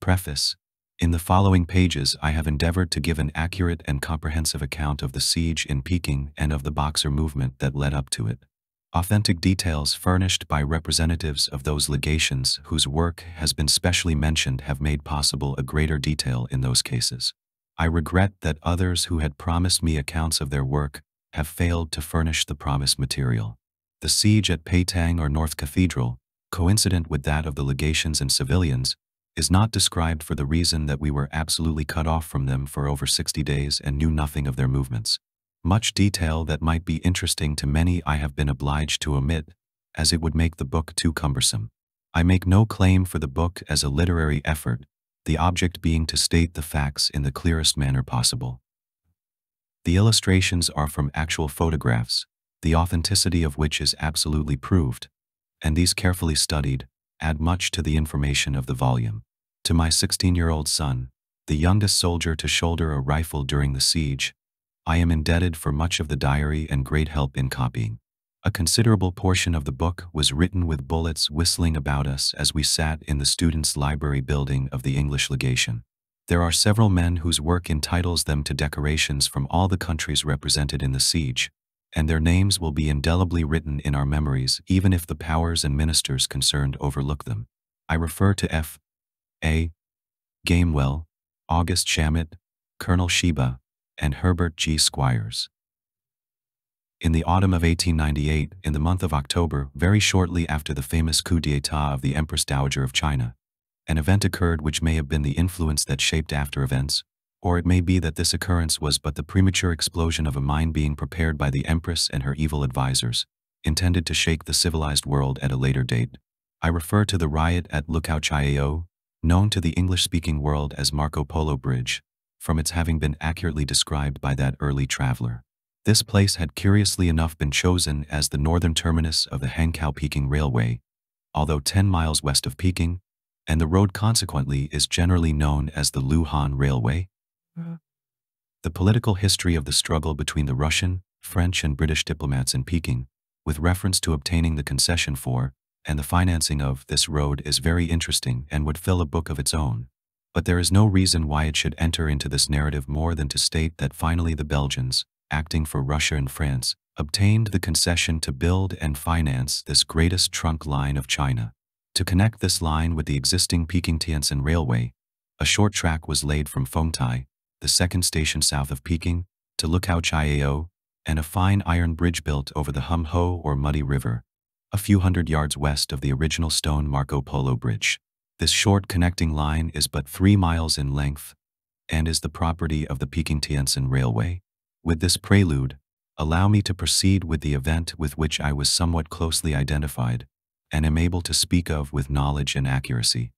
Preface. In the following pages I have endeavored to give an accurate and comprehensive account of the siege in Peking and of the Boxer movement that led up to it. Authentic details furnished by representatives of those legations whose work has been specially mentioned have made possible a greater detail in those cases. I regret that others who had promised me accounts of their work have failed to furnish the promised material. The siege at Peking or North Cathedral, coincident with that of the legations and civilians, is not described for the reason that we were absolutely cut off from them for over 60 days and knew nothing of their movements. Much detail that might be interesting to many I have been obliged to omit, as it would make the book too cumbersome. I make no claim for the book as a literary effort, the object being to state the facts in the clearest manner possible. The illustrations are from actual photographs, the authenticity of which is absolutely proved, and these carefully studied, add much to the information of the volume. To my 16-year-old son, the youngest soldier to shoulder a rifle during the siege, I am indebted for much of the diary and great help in copying. A considerable portion of the book was written with bullets whistling about us as we sat in the students' library building of the English legation. There are several men whose work entitles them to decorations from all the countries represented in the siege, and their names will be indelibly written in our memories even if the powers and ministers concerned overlook them. I refer to F. A. Gamewell, August Shamit, Colonel Sheba, and Herbert G. Squires. In the autumn of 1898, in the month of October, very shortly after the famous coup d'état of the Empress Dowager of China, an event occurred which may have been the influence that shaped after events, or it may be that this occurrence was but the premature explosion of a mine being prepared by the Empress and her evil advisors, intended to shake the civilized world at a later date. I refer to the riot at Lookout Chiao, known to the English-speaking world as Marco Polo Bridge, from its having been accurately described by that early traveler. This place had curiously enough been chosen as the northern terminus of the Hankow-Peking Railway, although 10 miles west of Peking, and the road consequently is generally known as the Luhan Railway. The political history of the struggle between the Russian, French and British diplomats in Peking, with reference to obtaining the concession for, and the financing of, this road is very interesting and would fill a book of its own. But there is no reason why it should enter into this narrative more than to state that finally the Belgians, acting for Russia and France, obtained the concession to build and finance this greatest trunk line of China. To connect this line with the existing Peking-Tientsin Railway, a short track was laid from Fengtai, the second station south of Peking, to Lookout Chiao, and a fine iron bridge built over the Hum Ho or Muddy River, a few hundred yards west of the original stone Marco Polo Bridge. This short connecting line is but 3 miles in length and is the property of the Peking-Tientsin Railway. With this prelude, allow me to proceed with the event with which I was somewhat closely identified and am able to speak of with knowledge and accuracy.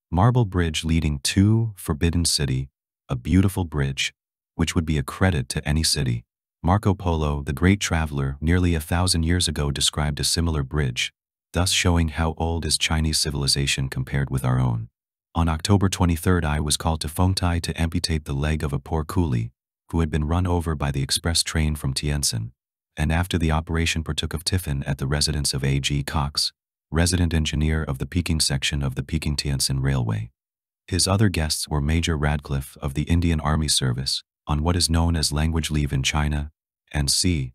Marble bridge leading to Forbidden City, a beautiful bridge, which would be a credit to any city. Marco Polo, the great traveler, nearly 1,000 years ago described a similar bridge, thus showing how old is Chinese civilization compared with our own. On October 23rd I was called to Fengtai to amputate the leg of a poor coolie, who had been run over by the express train from Tientsin, and after the operation partook of tiffin at the residence of A.G. Cox, resident engineer of the Peking section of the Peking-Tientsin Railway. His other guests were Major Radcliffe of the Indian Army Service, on what is known as language leave in China, and C.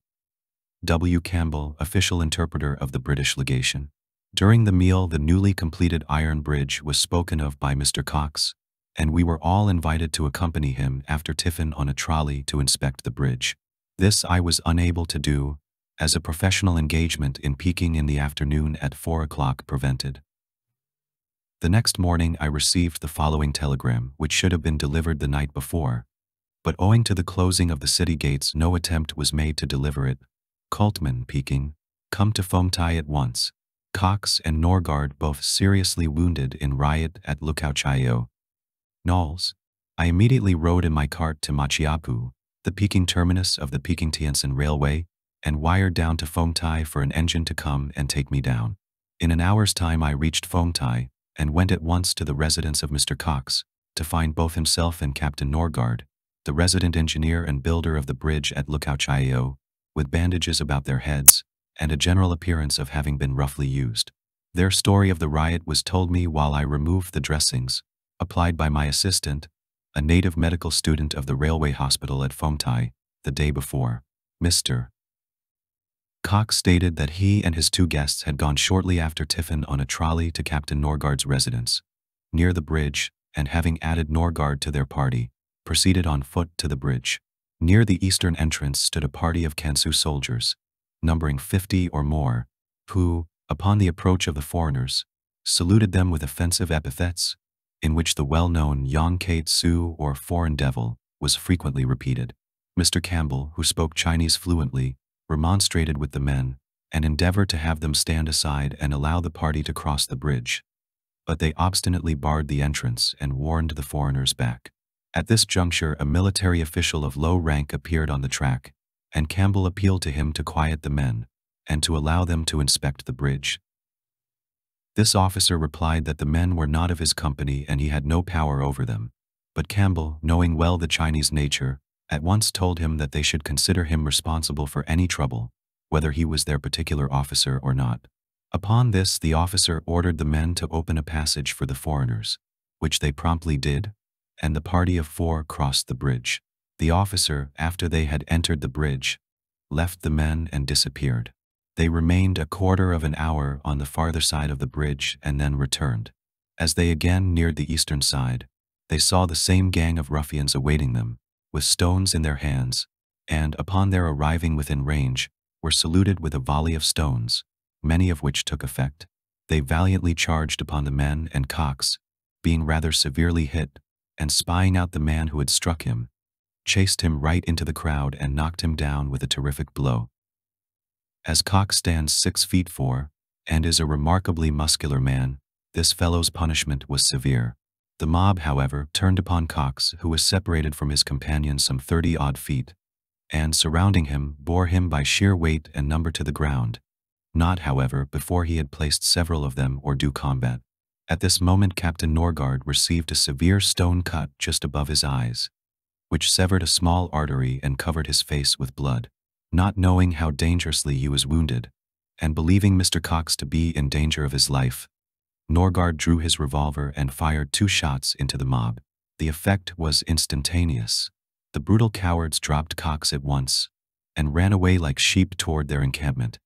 W. Campbell, official interpreter of the British legation. During the meal the newly completed iron bridge was spoken of by Mr. Cox, and we were all invited to accompany him after tiffin on a trolley to inspect the bridge. This I was unable to do, as a professional engagement in Peking in the afternoon at 4 o'clock prevented. The next morning I received the following telegram, which should have been delivered the night before, but owing to the closing of the city gates no attempt was made to deliver it. Coltman, Peking, come to Fengtai at once. Cox and Norgard both seriously wounded in riot at Lookout Chiao. Knowles. I immediately rode in my cart to Machiapu, the Peking terminus of the Peking-Tientsin Railway, and wired down to Fengtai for an engine to come and take me down. In an hour's time I reached Fengtai, and went at once to the residence of Mr. Cox, to find both himself and Captain Norgard, the resident engineer and builder of the bridge at Lookout Chiao, with bandages about their heads, and a general appearance of having been roughly used. Their story of the riot was told me while I removed the dressings, applied by my assistant, a native medical student of the railway hospital at Fengtai, the day before. Mr. Cox stated that he and his two guests had gone shortly after tiffin on a trolley to Captain Norgard's residence, near the bridge, and having added Norgard to their party, proceeded on foot to the bridge. Near the eastern entrance stood a party of Kansu soldiers, numbering 50 or more, who, upon the approach of the foreigners, saluted them with offensive epithets, in which the well-known Yang Kate Su or foreign devil was frequently repeated. Mr. Campbell, who spoke Chinese fluently, remonstrated with the men, and endeavored to have them stand aside and allow the party to cross the bridge. But they obstinately barred the entrance and warned the foreigners back. At this juncture, a military official of low rank appeared on the track, and Campbell appealed to him to quiet the men, and to allow them to inspect the bridge. This officer replied that the men were not of his company and he had no power over them, but Campbell, knowing well the Chinese nature, at once told him that they should consider him responsible for any trouble, whether he was their particular officer or not. Upon this, the officer ordered the men to open a passage for the foreigners, which they promptly did, and the party of 4 crossed the bridge. The officer, after they had entered the bridge, left the men and disappeared. They remained a quarter of an hour on the farther side of the bridge and then returned. As they again neared the eastern side, they saw the same gang of ruffians awaiting them, with stones in their hands, and, upon their arriving within range, were saluted with a volley of stones, many of which took effect. They valiantly charged upon the men, and Cox, being rather severely hit, and spying out the man who had struck him, chased him right into the crowd and knocked him down with a terrific blow. As Cox stands 6 feet 4, and is a remarkably muscular man, this fellow's punishment was severe. The mob, however, turned upon Cox, who was separated from his companion some 30-odd feet, and, surrounding him, bore him by sheer weight and number to the ground, not, however, before he had placed several of them or do combat. At this moment Captain Norgard received a severe stone cut just above his eyes, which severed a small artery and covered his face with blood. Not knowing how dangerously he was wounded, and believing Mr. Cox to be in danger of his life, Norgard drew his revolver and fired 2 shots into the mob. The effect was instantaneous. The brutal cowards dropped Cox at once, and ran away like sheep toward their encampment.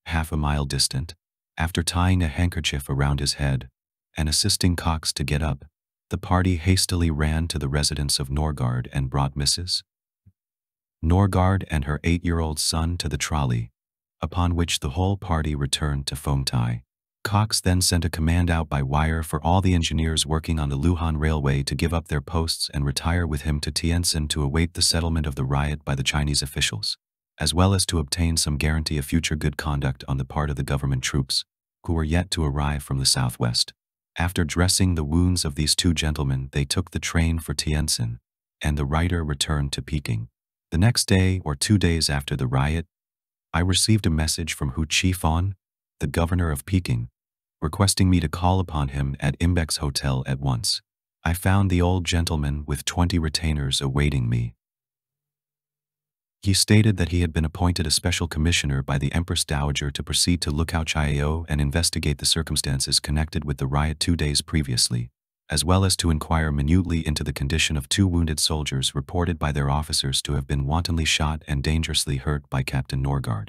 Half a mile distant, after tying a handkerchief around his head, and assisting Cox to get up, the party hastily ran to the residence of Norgard and brought Mrs. Norgard and her 8-year-old son to the trolley, upon which the whole party returned to Fengtai. Cox then sent a command out by wire for all the engineers working on the Luhan Railway to give up their posts and retire with him to Tientsin to await the settlement of the riot by the Chinese officials, as well as to obtain some guarantee of future good conduct on the part of the government troops, who were yet to arrive from the southwest. After dressing the wounds of these 2 gentlemen, they took the train for Tientsin, and the writer returned to Peking. The next day or 2 days after the riot, I received a message from Hu Qifan, the governor of Peking, requesting me to call upon him at Imbeck's hotel at once. I found the old gentleman with 20 retainers awaiting me. He stated that he had been appointed a special commissioner by the Empress Dowager to proceed to Lookout Chiao and investigate the circumstances connected with the riot 2 days previously, as well as to inquire minutely into the condition of 2 wounded soldiers reported by their officers to have been wantonly shot and dangerously hurt by Captain Norgard.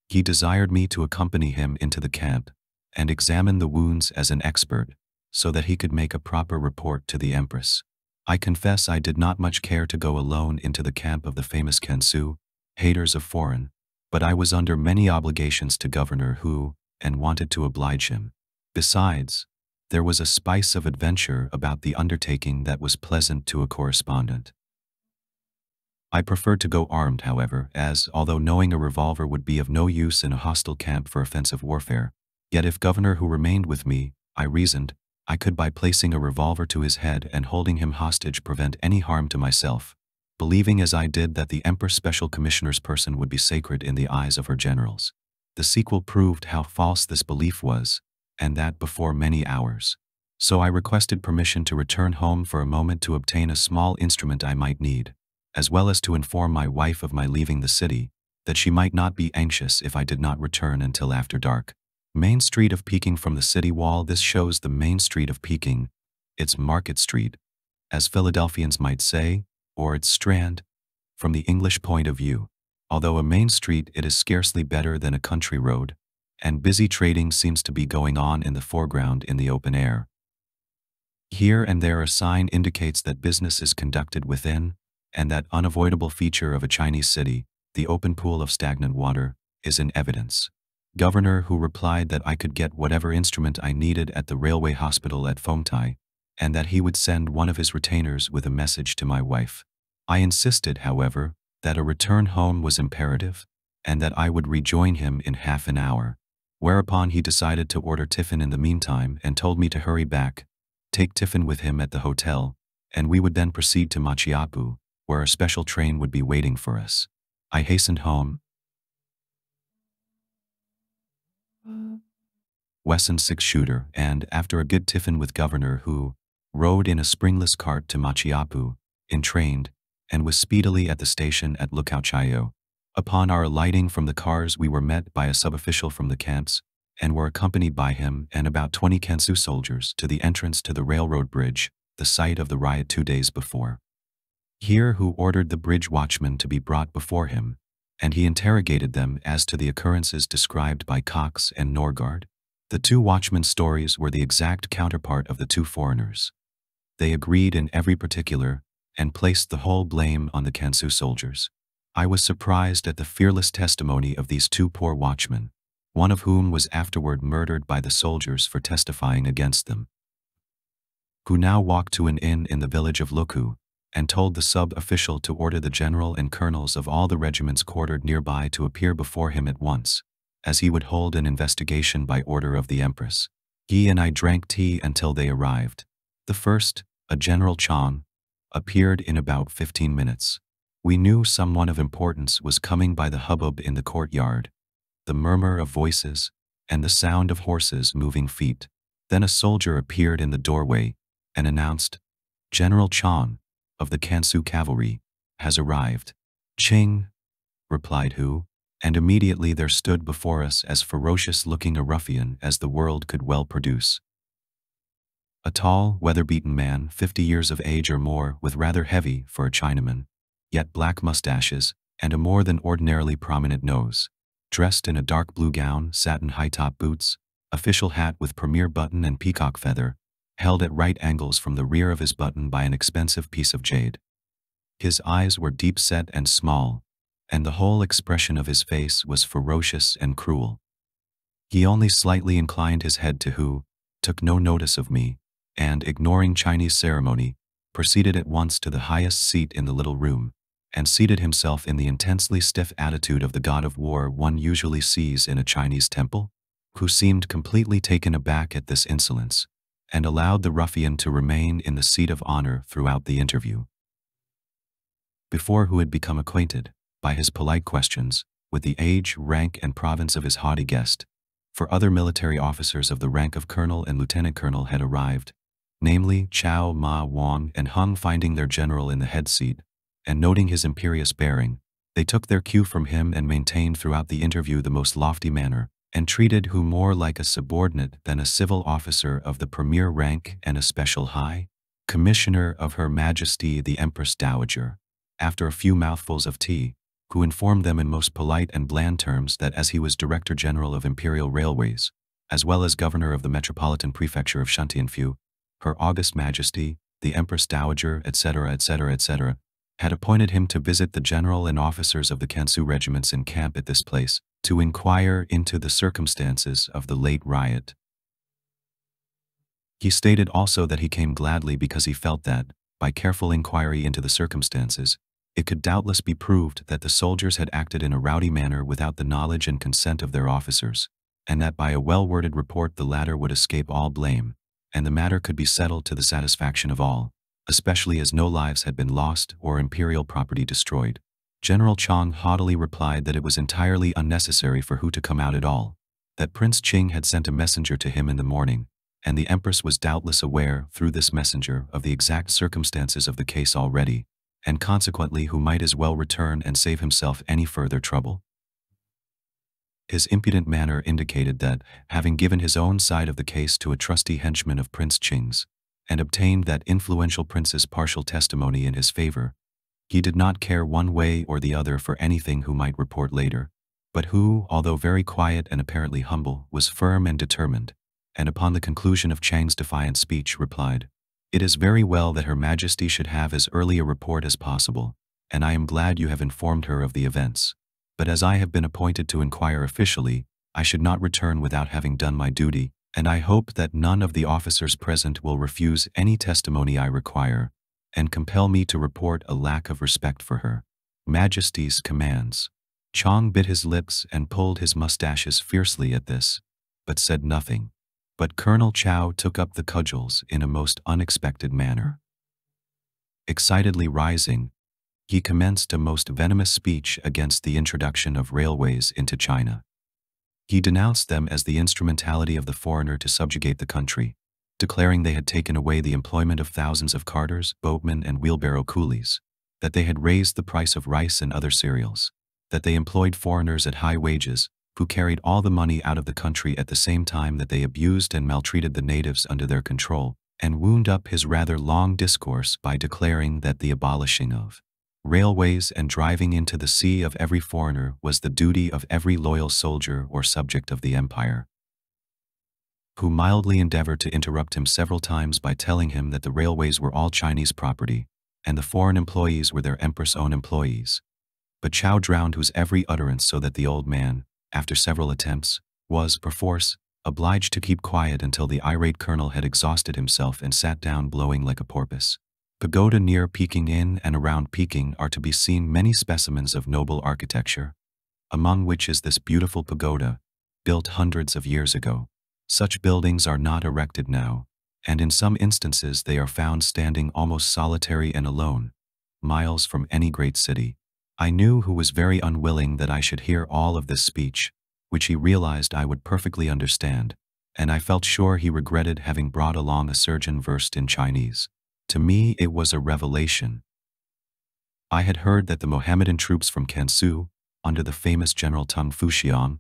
He desired me to accompany him into the camp and examine the wounds as an expert, so that he could make a proper report to the Empress. I confess I did not much care to go alone into the camp of the famous Kansu, haters of foreign, but I was under many obligations to Governor Hu, and wanted to oblige him. Besides, there was a spice of adventure about the undertaking that was pleasant to a correspondent. I preferred to go armed, however, as, although knowing a revolver would be of no use in a hostile camp for offensive warfare, yet if Governor Hu remained with me, I reasoned, I could by placing a revolver to his head and holding him hostage prevent any harm to myself, believing as I did that the Emperor's special commissioner's person would be sacred in the eyes of her generals. The sequel proved how false this belief was, and that before many hours. So I requested permission to return home for a moment to obtain a small instrument I might need, as well as to inform my wife of my leaving the city, that she might not be anxious if I did not return until after dark. Main Street of Peking from the city wall. This shows the Main Street of Peking, its Market Street, as Philadelphians might say, or its Strand, from the English point of view. Although a main street, it is scarcely better than a country road, and busy trading seems to be going on in the foreground in the open air. Here and there a sign indicates that business is conducted within, and that unavoidable feature of a Chinese city, the open pool of stagnant water, is in evidence. Governor who replied that I could get whatever instrument I needed at the railway hospital at Fengtai, and that he would send one of his retainers with a message to my wife. I insisted, however, that a return home was imperative, and that I would rejoin him in half an hour, whereupon he decided to order tiffin in the meantime and told me to hurry back, take tiffin with him at the hotel, and we would then proceed to Machiapu, where a special train would be waiting for us. I hastened home. Wesson 6-shooter, and after a good tiffin with Governor who rode in a springless cart to Machiapu, entrained, and was speedily at the station at Lookout Chayo. Upon our alighting from the cars we were met by a sub-official from the camps, and were accompanied by him and about 20 Kansu soldiers to the entrance to the railroad bridge, the site of the riot 2 days before. Here who ordered the bridge watchman to be brought before him, and he interrogated them as to the occurrences described by Cox and Norgard. The 2 watchmen's stories were the exact counterpart of the 2 foreigners. They agreed in every particular, and placed the whole blame on the Kansu soldiers. I was surprised at the fearless testimony of these 2 poor watchmen, one of whom was afterward murdered by the soldiers for testifying against them, who now walked to an inn in the village of Loku, and told the sub-official to order the general and colonels of all the regiments quartered nearby to appear before him at once, as he would hold an investigation by order of the Empress. He and I drank tea until they arrived. The first, a General Chang, appeared in about 15 minutes. We knew someone of importance was coming by the hubbub in the courtyard, the murmur of voices, and the sound of horses' moving feet. Then a soldier appeared in the doorway and announced, "General Chang, of the Kansu cavalry, has arrived." "Ching," replied Hu, and immediately there stood before us as ferocious-looking a ruffian as the world could well produce. A tall, weather-beaten man, 50 years of age or more, with rather heavy, for a Chinaman, yet black mustaches, and a more than ordinarily prominent nose. Dressed in a dark blue gown, satin high-top boots, official hat with premier button and peacock feather, held at right angles from the rear of his button by an expensive piece of jade. His eyes were deep-set and small, and the whole expression of his face was ferocious and cruel. He only slightly inclined his head to Hu, took no notice of me, and, ignoring Chinese ceremony, proceeded at once to the highest seat in the little room, and seated himself in the intensely stiff attitude of the god of war one usually sees in a Chinese temple, who seemed completely taken aback at this insolence, and allowed the ruffian to remain in the seat of honor throughout the interview. Before Hu had become acquainted, by his polite questions, with the age, rank, and province of his haughty guest, for other military officers of the rank of colonel and lieutenant colonel had arrived, namely Chow Ma Wang and Hung. Finding their general in the head seat, and noting his imperious bearing, they took their cue from him and maintained throughout the interview the most lofty manner, and treated Hu more like a subordinate than a civil officer of the premier rank and a special high commissioner of Her Majesty the Empress Dowager. After a few mouthfuls of tea, Hu informed them in most polite and bland terms that as he was Director General of Imperial Railways, as well as Governor of the Metropolitan Prefecture of Shuntianfu, Her August Majesty, the Empress Dowager, etc., etc., etc., had appointed him to visit the general and officers of the Kansu regiments in camp at this place, to inquire into the circumstances of the late riot. He stated also that he came gladly because he felt that, by careful inquiry into the circumstances, it could doubtless be proved that the soldiers had acted in a rowdy manner without the knowledge and consent of their officers, and that by a well-worded report the latter would escape all blame, and the matter could be settled to the satisfaction of all, especially as no lives had been lost or imperial property destroyed. General Chang haughtily replied that it was entirely unnecessary for Hu to come out at all, that Prince Ching had sent a messenger to him in the morning, and the Empress was doubtless aware, through this messenger, of the exact circumstances of the case already, and consequently Hu might as well return and save himself any further trouble. His impudent manner indicated that, having given his own side of the case to a trusty henchman of Prince Ching's, and obtained that influential prince's partial testimony in his favor. He did not care one way or the other for anything who might report later, but who, although very quiet and apparently humble, was firm and determined, and upon the conclusion of Chang's defiant speech replied, "It is very well that Her Majesty should have as early a report as possible, and I am glad you have informed her of the events. But as I have been appointed to inquire officially, I should not return without having done my duty, and I hope that none of the officers present will refuse any testimony I require, and compel me to report a lack of respect for Her Majesty's commands." Chang bit his lips and pulled his mustaches fiercely at this, but said nothing. But Colonel Chow took up the cudgels in a most unexpected manner. Excitedly rising, he commenced a most venomous speech against the introduction of railways into China. He denounced them as the instrumentality of the foreigner to subjugate the country, declaring they had taken away the employment of thousands of carters, boatmen, and wheelbarrow coolies, that they had raised the price of rice and other cereals, that they employed foreigners at high wages, who carried all the money out of the country at the same time that they abused and maltreated the natives under their control, and wound up his rather long discourse by declaring that the abolishing of railways and driving into the sea of every foreigner was the duty of every loyal soldier or subject of the empire, who mildly endeavored to interrupt him several times by telling him that the railways were all Chinese property, and the foreign employees were their empress' own employees. But Chow drowned whose every utterance so that the old man, after several attempts, was, perforce, obliged to keep quiet until the irate colonel had exhausted himself and sat down blowing like a porpoise. Pagoda near Peking. In and around Peking are to be seen many specimens of noble architecture, among which is this beautiful pagoda, built hundreds of years ago. Such buildings are not erected now, and in some instances they are found standing almost solitary and alone, miles from any great city. I knew who was very unwilling that I should hear all of this speech, which he realized I would perfectly understand, and I felt sure he regretted having brought along a surgeon versed in Chinese. To me it was a revelation. I had heard that the Mohammedan troops from Kansu, under the famous General Tung Fuxiang,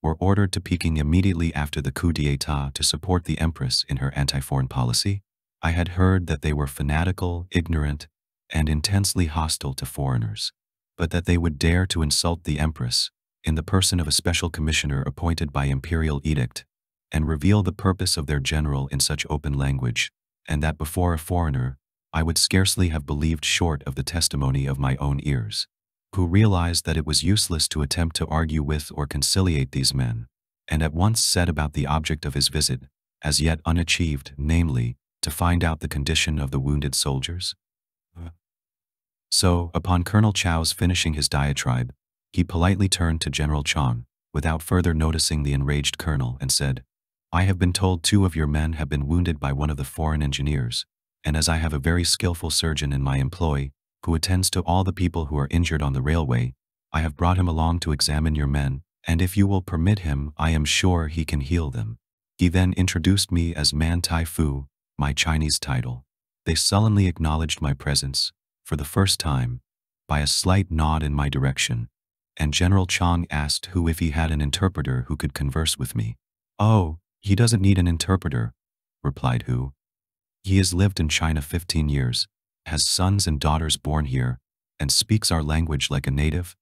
were ordered to Peking immediately after the coup d'état to support the Empress in her anti-foreign policy. I had heard that they were fanatical, ignorant, and intensely hostile to foreigners, but that they would dare to insult the Empress, in the person of a special commissioner appointed by imperial edict, and reveal the purpose of their general in such open language, and that before a foreigner, I would scarcely have believed short of the testimony of my own ears, who realized that it was useless to attempt to argue with or conciliate these men, and at once set about the object of his visit, as yet unachieved, namely, to find out the condition of the wounded soldiers. So, upon Colonel Chow's finishing his diatribe, he politely turned to General Chang, without further noticing the enraged colonel, and said, "I have been told 2 of your men have been wounded by one of the foreign engineers, and as I have a very skillful surgeon in my employ, who attends to all the people who are injured on the railway, I have brought him along to examine your men, and if you will permit him, I am sure he can heal them." He then introduced me as Man Tai Fu, my Chinese title. They sullenly acknowledged my presence, for the first time, by a slight nod in my direction, and General Chang asked who if he had an interpreter who could converse with me. "Oh, he doesn't need an interpreter," replied Hu. "He has lived in China 15 years, has sons and daughters born here, and speaks our language like a native."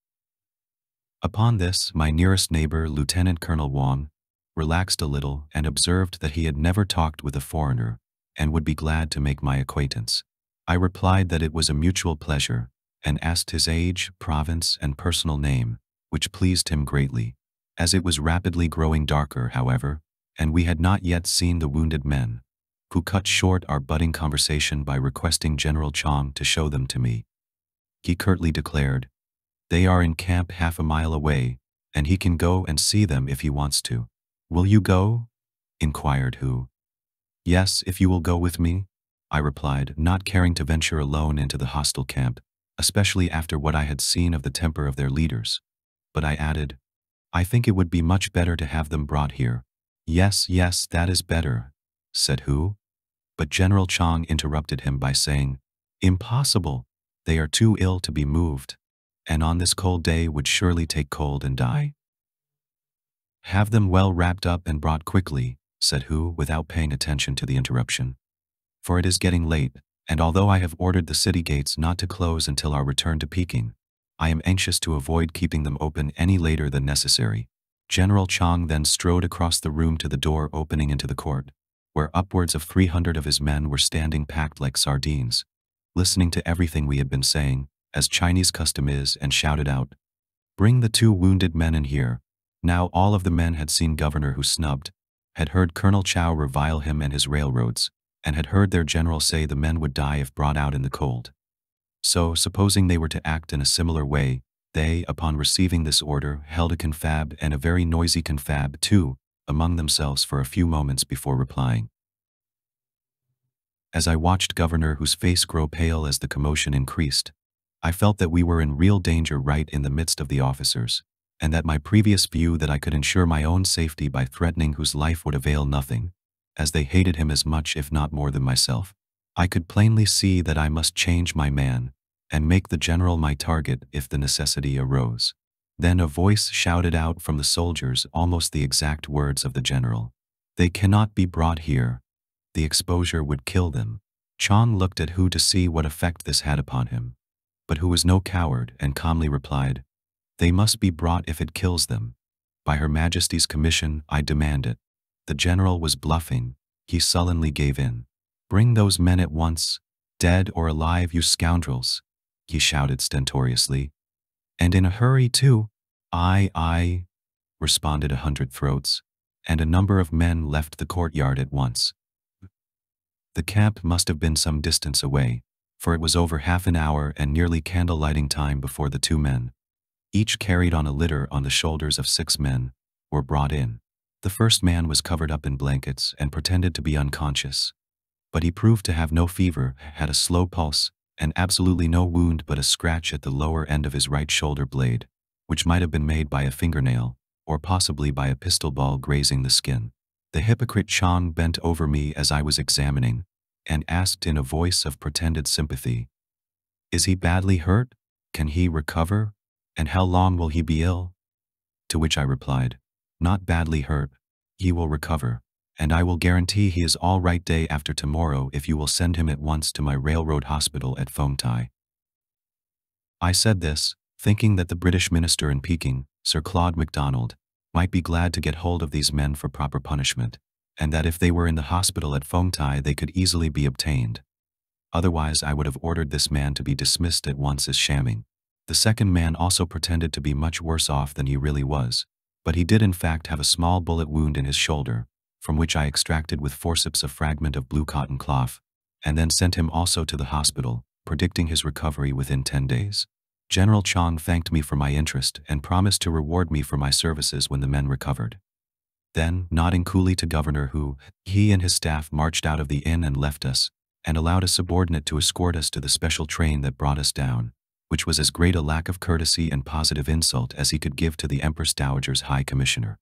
Upon this, my nearest neighbor, Lieutenant Colonel Wang, relaxed a little and observed that he had never talked with a foreigner and would be glad to make my acquaintance. I replied that it was a mutual pleasure, and asked his age, province, and personal name, which pleased him greatly. As it was rapidly growing darker, however, and we had not yet seen the wounded men, who cut short our budding conversation by requesting General Chang to show them to me. He curtly declared, "They are in camp half a mile away, and he can go and see them if he wants to." "Will you go?" inquired Hu. "Yes, if you will go with me," I replied, not caring to venture alone into the hostile camp, especially after what I had seen of the temper of their leaders. But I added, "I think it would be much better to have them brought here." "Yes, yes, that is better," said Hu. But General Chang interrupted him by saying, "Impossible, they are too ill to be moved, and on this cold day would surely take cold and die." "Have them well wrapped up and brought quickly," said Hu without paying attention to the interruption. for it is getting late, and although I have ordered the city gates not to close until our return to Peking, I am anxious to avoid keeping them open any later than necessary." General Chang then strode across the room to the door opening into the court, where upwards of 300 of his men were standing packed like sardines, listening to everything we had been saying, as Chinese custom is, and shouted out, "Bring the 2 wounded men in here." Now all of the men had seen Governor Hu snubbed, had heard Colonel Chao revile him and his railroads, and had heard their general say the men would die if brought out in the cold. So, supposing they were to act in a similar way, they, upon receiving this order, held a confab, and a very noisy confab too, among themselves for a few moments before replying. As I watched Governor Hu's face grow pale as the commotion increased, I felt that we were in real danger right in the midst of the officers, and that my previous view that I could ensure my own safety by threatening Hu's life would avail nothing, as they hated him as much if not more than myself. I could plainly see that I must change my man, and make the general my target if the necessity arose. Then a voice shouted out from the soldiers almost the exact words of the general. "They cannot be brought here. The exposure would kill them." Chang looked at Hu to see what effect this had upon him, but Hu was no coward and calmly replied, "They must be brought if it kills them. By Her Majesty's commission, I demand it." The general was bluffing. He sullenly gave in. "Bring those men at once, dead or alive, you scoundrels," he shouted stentoriously. "And in a hurry too." "Aye," responded 100 throats, and a number of men left the courtyard at once. The camp must have been some distance away, for it was over half an hour and nearly candle-lighting time before the 2 men, each carried on a litter on the shoulders of 6 men, were brought in. The first man was covered up in blankets and pretended to be unconscious, but he proved to have no fever, had a slow pulse, and absolutely no wound but a scratch at the lower end of his right shoulder blade, which might have been made by a fingernail, or possibly by a pistol ball grazing the skin. The hypocrite Chang bent over me as I was examining, and asked in a voice of pretended sympathy, "Is he badly hurt? Can he recover? And how long will he be ill?" To which I replied, "Not badly hurt. He will recover, and I will guarantee he is all right day after tomorrow if you will send him at once to my railroad hospital at Fengtai." I said this, thinking that the British minister in Peking, Sir Claude MacDonald, might be glad to get hold of these men for proper punishment, and that if they were in the hospital at Fengtai they could easily be obtained. Otherwise I would have ordered this man to be dismissed at once as shamming. The second man also pretended to be much worse off than he really was, but he did in fact have a small bullet wound in his shoulder, from which I extracted with forceps a fragment of blue cotton cloth, and then sent him also to the hospital, predicting his recovery within 10 days. General Chang thanked me for my interest and promised to reward me for my services when the men recovered. Then, nodding coolly to Governor Hu, he and his staff marched out of the inn and left us, and allowed a subordinate to escort us to the special train that brought us down, which was as great a lack of courtesy and positive insult as he could give to the Empress Dowager's High Commissioner.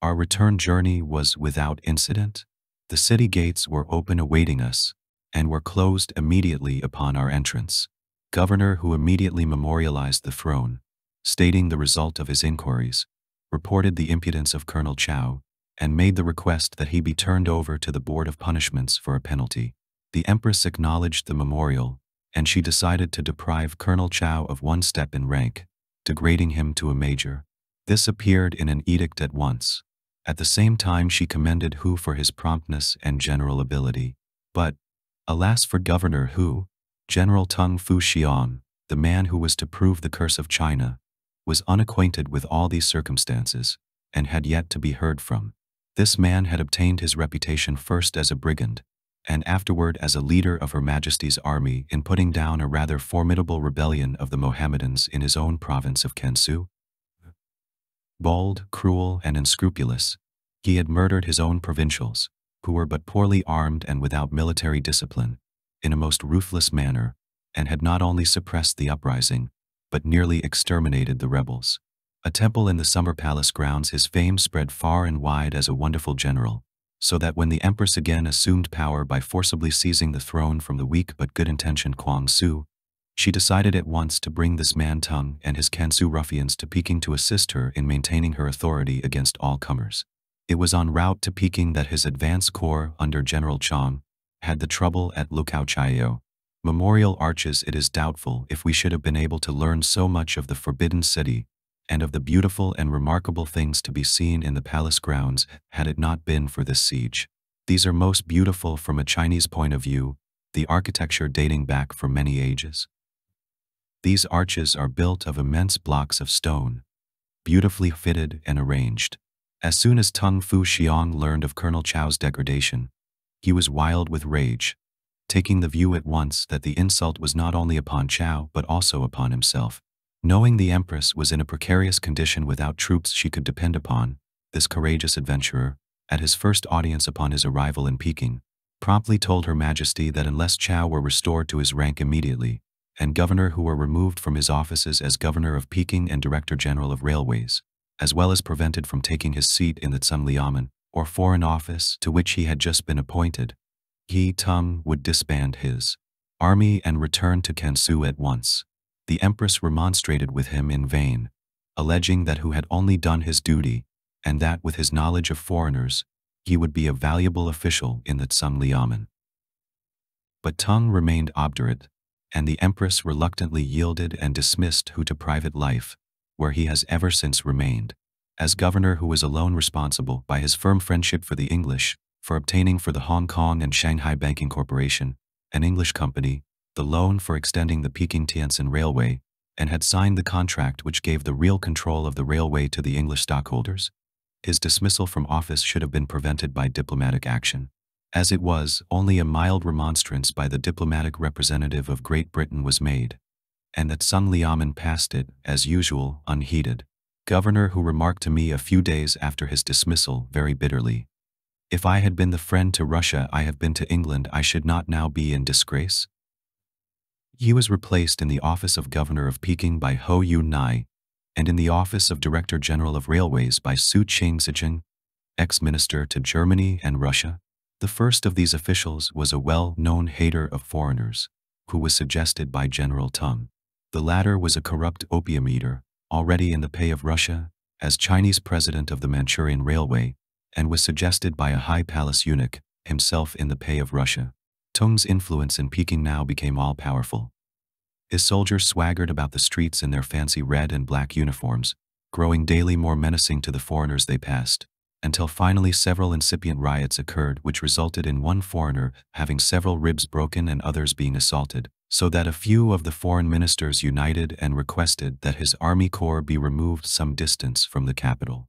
Our return journey was without incident. The city gates were open awaiting us, and were closed immediately upon our entrance. Governor Hu immediately memorialized the throne, stating the result of his inquiries, reported the impudence of Colonel Chao, and made the request that he be turned over to the Board of Punishments for a penalty. The Empress acknowledged the memorial, and she decided to deprive Colonel Chao of 1 step in rank, degrading him to a major. This appeared in an edict at once. At the same time she commended Hu for his promptness and general ability. But, alas for Governor Hu, General Tung Fu-Xian, the man who was to prove the curse of China, was unacquainted with all these circumstances, and had yet to be heard from. This man had obtained his reputation first as a brigand, and afterward as a leader of Her Majesty's army in putting down a rather formidable rebellion of the Mohammedans in his own province of Kansu. Bold, cruel, and unscrupulous, he had murdered his own provincials, who were but poorly armed and without military discipline, in a most ruthless manner, and had not only suppressed the uprising, but nearly exterminated the rebels. A temple in the Summer Palace grounds, his fame spread far and wide as a wonderful general, so that when the Empress again assumed power by forcibly seizing the throne from the weak but good-intentioned Kwang Su, she decided at once to bring this man Tung and his Kansu ruffians to Peking to assist her in maintaining her authority against all comers. It was en route to Peking that his advance corps under General Chang had the trouble at Lukaochaio. Memorial arches. It is doubtful if we should have been able to learn so much of the Forbidden City and of the beautiful and remarkable things to be seen in the palace grounds had it not been for this siege. These are most beautiful from a Chinese point of view, the architecture dating back for many ages. These arches are built of immense blocks of stone, beautifully fitted and arranged. As soon as Tung Fu Xiong learned of Colonel Chow's degradation, he was wild with rage, taking the view at once that the insult was not only upon Chow but also upon himself. Knowing the Empress was in a precarious condition without troops she could depend upon, this courageous adventurer, at his first audience upon his arrival in Peking, promptly told Her Majesty that unless Chow were restored to his rank immediately, and governor who were removed from his offices as governor of Peking and director general of railways, as well as prevented from taking his seat in the Liamen, or foreign office to which he had just been appointed, he, Tung, would disband his army and return to Kansu at once. The Empress remonstrated with him in vain, alleging that who had only done his duty, and that with his knowledge of foreigners, he would be a valuable official in the Liamen. But Tung remained obdurate, and the Empress reluctantly yielded and dismissed Hu to private life, where he has ever since remained, as governor who was alone responsible by his firm friendship for the English, for obtaining for the Hong Kong and Shanghai Banking Corporation, an English company, the loan for extending the Peking-Tientsin Railway, and had signed the contract which gave the real control of the railway to the English stockholders. His dismissal from office should have been prevented by diplomatic action. As it was, only a mild remonstrance by the diplomatic representative of Great Britain was made, and that Liamen passed it, as usual, unheeded. Governor who remarked to me a few days after his dismissal very bitterly, "If I had been the friend to Russia I have been to England, I should not now be in disgrace." He was replaced in the office of Governor of Peking by Ho Yun Nai, and in the office of Director General of Railways by Su Ching-Sicheng, ex-minister to Germany and Russia. The first of these officials was a well-known hater of foreigners, who was suggested by General Tung. The latter was a corrupt opium eater, already in the pay of Russia, as Chinese president of the Manchurian Railway, and was suggested by a high palace eunuch, himself in the pay of Russia. Tung's influence in Peking now became all-powerful. His soldiers swaggered about the streets in their fancy red and black uniforms, growing daily more menacing to the foreigners they passed, until finally several incipient riots occurred which resulted in one foreigner having several ribs broken and others being assaulted, so that a few of the foreign ministers united and requested that his army corps be removed some distance from the capital.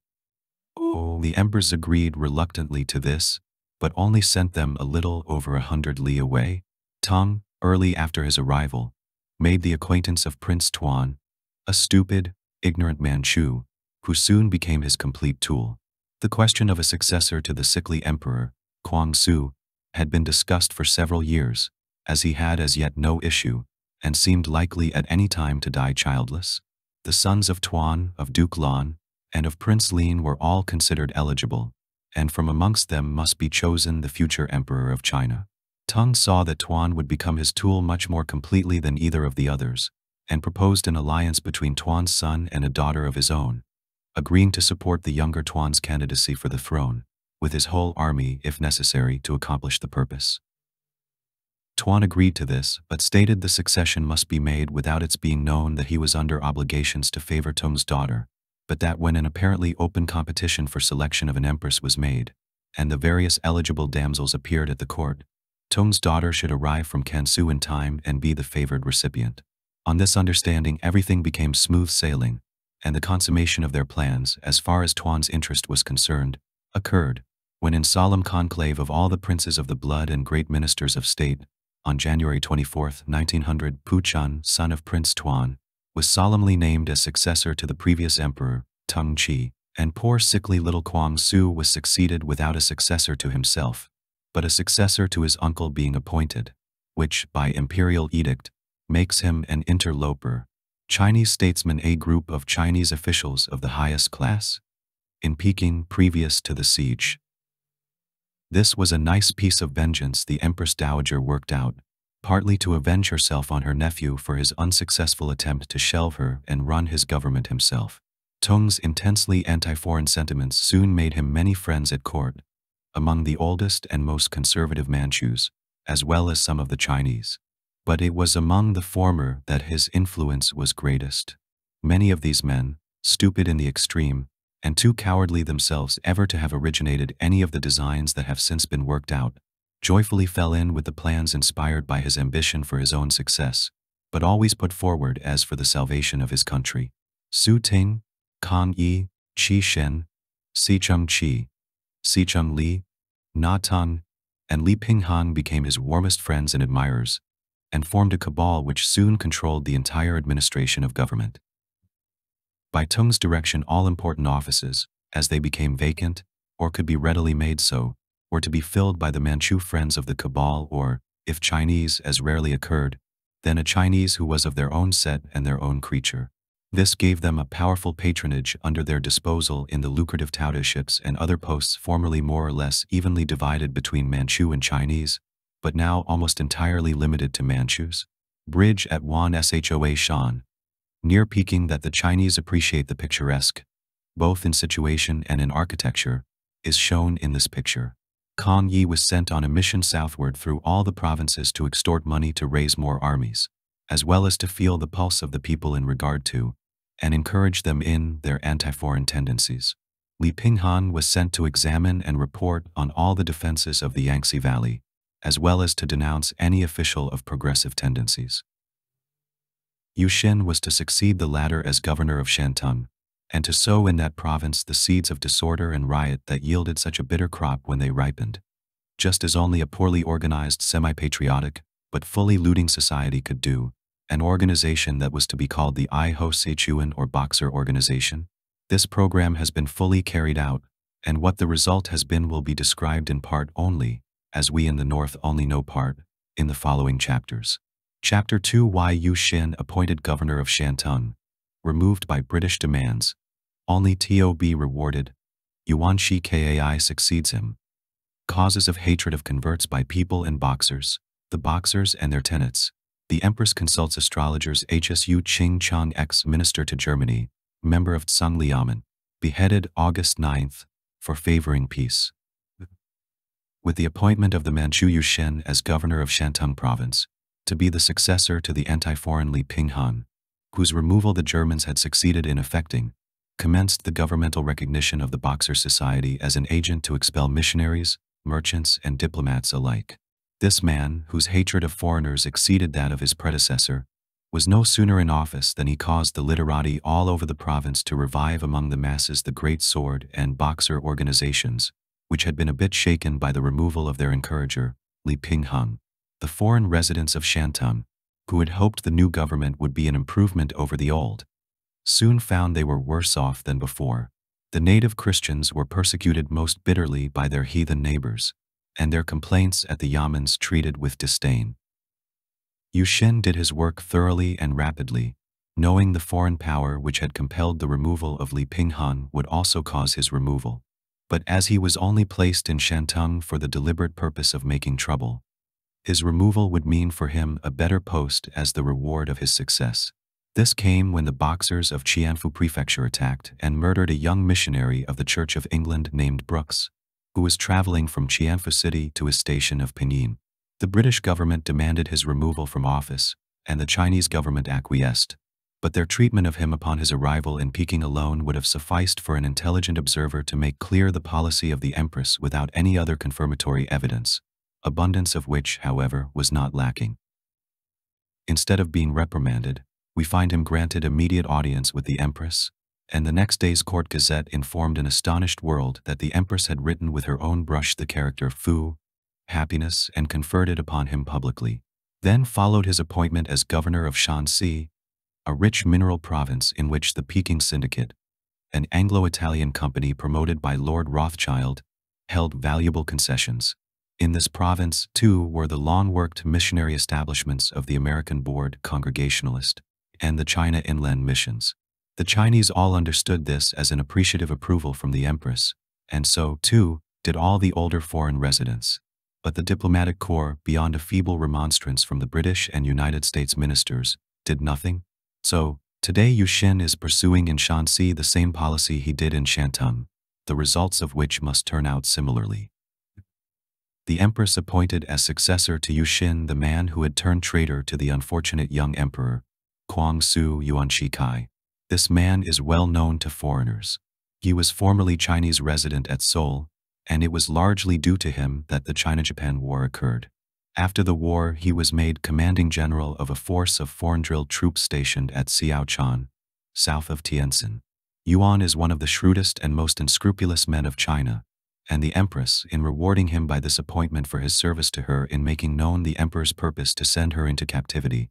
The emperors agreed reluctantly to this, but only sent them a little over 100 li away. Tung, early after his arrival, made the acquaintance of Prince Tuan, a stupid, ignorant Manchu, who soon became his complete tool. The question of a successor to the sickly emperor, Kwang Su, had been discussed for several years, as he had as yet no issue, and seemed likely at any time to die childless. The sons of Tuan, of Duke Lan, and of Prince Lin were all considered eligible, and from amongst them must be chosen the future emperor of China. Tung saw that Tuan would become his tool much more completely than either of the others, and proposed an alliance between Tuan's son and a daughter of his own, agreeing to support the younger Tuan's candidacy for the throne, with his whole army if necessary to accomplish the purpose. Tuan agreed to this, but stated the succession must be made without its being known that he was under obligations to favor Tung's daughter, but that when an apparently open competition for selection of an empress was made, and the various eligible damsels appeared at the court, Tung's daughter should arrive from Kansu in time and be the favored recipient. On this understanding everything became smooth sailing, and the consummation of their plans, as far as Tuan's interest was concerned, occurred, when in solemn conclave of all the princes of the blood and great ministers of state, on January 24, 1900, Pu Chun, son of Prince Tuan, was solemnly named as successor to the previous emperor, Tung Chi, and poor sickly little Kwang Su was succeeded without a successor to himself, but a successor to his uncle being appointed, which, by imperial edict, makes him an interloper. Chinese statesmen, a group of Chinese officials of the highest class, in Peking previous to the siege. This was a nice piece of vengeance the Empress Dowager worked out, partly to avenge herself on her nephew for his unsuccessful attempt to shelve her and run his government himself. Tung's intensely anti-foreign sentiments soon made him many friends at court, among the oldest and most conservative Manchus, as well as some of the Chinese. But it was among the former that his influence was greatest. Many of these men, stupid in the extreme, and too cowardly themselves ever to have originated any of the designs that have since been worked out, joyfully fell in with the plans inspired by his ambition for his own success, but always put forward as for the salvation of his country. Su Ting, Kan Yi, Qi Shen, Si Chung Qi, Si Chung Li, Na Tang, and Li Pinghan became his warmest friends and admirers, and formed a cabal which soon controlled the entire administration of government. By Tung's direction, all important offices, as they became vacant, or could be readily made so, were to be filled by the Manchu friends of the cabal or, if Chinese, as rarely occurred, then a Chinese who was of their own set and their own creature. This gave them a powerful patronage under their disposal in the lucrative taoiseeships and other posts formerly more or less evenly divided between Manchu and Chinese, but now almost entirely limited to Manchus. Bridge at Wan Shoa Shan, near Peking, that the Chinese appreciate the picturesque, both in situation and in architecture, is shown in this picture. Kang Yi was sent on a mission southward through all the provinces to extort money to raise more armies, as well as to feel the pulse of the people in regard to, and encourage them in, their anti-foreign tendencies. Li Pinghan was sent to examine and report on all the defenses of the Yangtze Valley, as well as to denounce any official of progressive tendencies. Yu Shen was to succeed the latter as governor of Shantung, and to sow in that province the seeds of disorder and riot that yielded such a bitter crop when they ripened. Just as only a poorly organized semi-patriotic, but fully looting society could do, an organization that was to be called the I Ho Seichuan or Boxer Organization. This program has been fully carried out, and what the result has been will be described in part only, as we in the North only know part, in the following chapters. Chapter 2: Why Yu Shen appointed governor of Shantung, removed by British demands, only Tob rewarded, Yuan Shi Kai succeeds him. Causes of hatred of converts by people and boxers, the boxers and their tenets. The Empress consults astrologers. Hsu Qing Chang, ex-minister to Germany, member of Tsang Liamen, beheaded August 9th, for favoring peace. With the appointment of the Manchu Yu Shen as governor of Shantung province, to be the successor to the anti-foreign Li Pinghan, whose removal the Germans had succeeded in effecting, commenced the governmental recognition of the Boxer Society as an agent to expel missionaries, merchants, and diplomats alike. This man, whose hatred of foreigners exceeded that of his predecessor, was no sooner in office than he caused the literati all over the province to revive among the masses the great sword and boxer organizations, which had been a bit shaken by the removal of their encourager, Li Pinghan. The foreign residents of Shantung, who had hoped the new government would be an improvement over the old, soon found they were worse off than before. The native Christians were persecuted most bitterly by their heathen neighbors, and their complaints at the Yamens treated with disdain. Yu Shen did his work thoroughly and rapidly, knowing the foreign power which had compelled the removal of Li Pinghan would also cause his removal. But as he was only placed in Shantung for the deliberate purpose of making trouble, his removal would mean for him a better post as the reward of his success. This came when the Boxers of Qianfu Prefecture attacked and murdered a young missionary of the Church of England named Brooks, who was traveling from Qianfu City to his station of Pinyin. The British government demanded his removal from office, and the Chinese government acquiesced, but their treatment of him upon his arrival in Peking alone would have sufficed for an intelligent observer to make clear the policy of the Empress without any other confirmatory evidence, abundance of which, however, was not lacking. Instead of being reprimanded, we find him granted immediate audience with the Empress, and the next day's court gazette informed an astonished world that the Empress had written with her own brush the character Fu, happiness, and conferred it upon him publicly. Then followed his appointment as governor of Shanxi, a rich mineral province in which the Peking Syndicate, an Anglo-Italian company promoted by Lord Rothschild, held valuable concessions. In this province, too, were the long-worked missionary establishments of the American Board Congregationalist and the China Inland Missions. The Chinese all understood this as an appreciative approval from the Empress, and so, too, did all the older foreign residents. But the diplomatic corps, beyond a feeble remonstrance from the British and United States ministers, did nothing. So, today Yu Shen is pursuing in Shanxi the same policy he did in Shantung, the results of which must turn out similarly. The empress appointed as successor to Yu Xin the man who had turned traitor to the unfortunate young emperor, Kwang Su Yuanshi Kai. This man is well known to foreigners. He was formerly Chinese resident at Seoul, and it was largely due to him that the China-Japan War occurred. After the war, he was made commanding general of a force of foreign drilled troops stationed at Xiaochan, south of Tientsin. Yuan is one of the shrewdest and most unscrupulous men of China, and the empress, in rewarding him by this appointment for his service to her in making known the emperor's purpose to send her into captivity,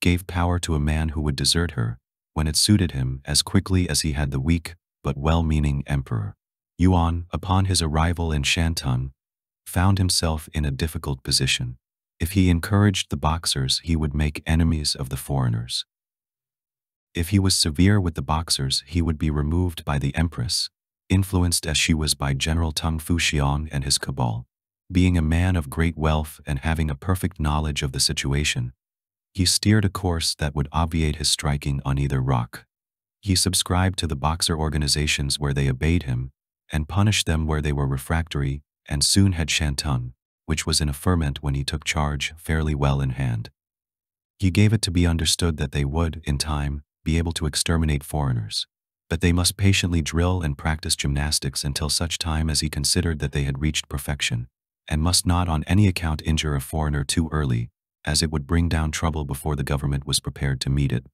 gave power to a man who would desert her, when it suited him, as quickly as he had the weak but well-meaning emperor. Yuan, upon his arrival in Shantung, found himself in a difficult position. If he encouraged the Boxers, he would make enemies of the foreigners. If he was severe with the Boxers, he would be removed by the empress, influenced as she was by General Tung Fuxiang and his cabal. Being a man of great wealth and having a perfect knowledge of the situation, he steered a course that would obviate his striking on either rock. He subscribed to the Boxer organizations where they obeyed him, and punished them where they were refractory, and soon had Shantung, which was in a ferment when he took charge, fairly well in hand. He gave it to be understood that they would, in time, be able to exterminate foreigners, but they must patiently drill and practice gymnastics until such time as he considered that they had reached perfection, and must not on any account injure a foreigner too early, as it would bring down trouble before the government was prepared to meet it.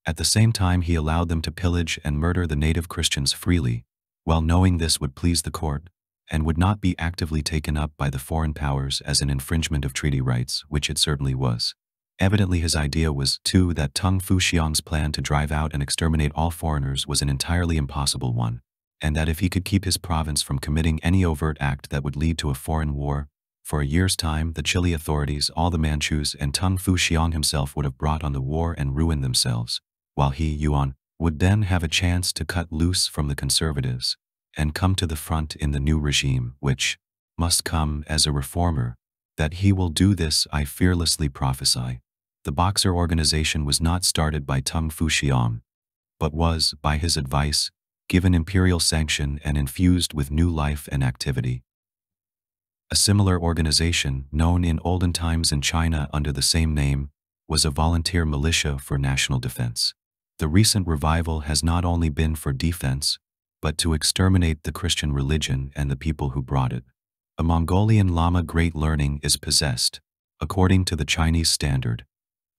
At the same time, he allowed them to pillage and murder the native Christians freely, well knowing this would please the court, and would not be actively taken up by the foreign powers as an infringement of treaty rights, which it certainly was. Evidently his idea was, too, that Tung Fuxiang's plan to drive out and exterminate all foreigners was an entirely impossible one, and that if he could keep his province from committing any overt act that would lead to a foreign war, for a year's time the Chile authorities, all the Manchus, and Tung Fuxiang himself would have brought on the war and ruined themselves, while he, Yuan, would then have a chance to cut loose from the conservatives and come to the front in the new regime, which must come as a reformer. That he will do this, I fearlessly prophesy. The Boxer organization was not started by Tung Fuxiang, but was, by his advice, given imperial sanction and infused with new life and activity. A similar organization, known in olden times in China under the same name, was a volunteer militia for national defense. The recent revival has not only been for defense, but to exterminate the Christian religion and the people who brought it. A Mongolian Lama great learning is possessed, according to the Chinese standard,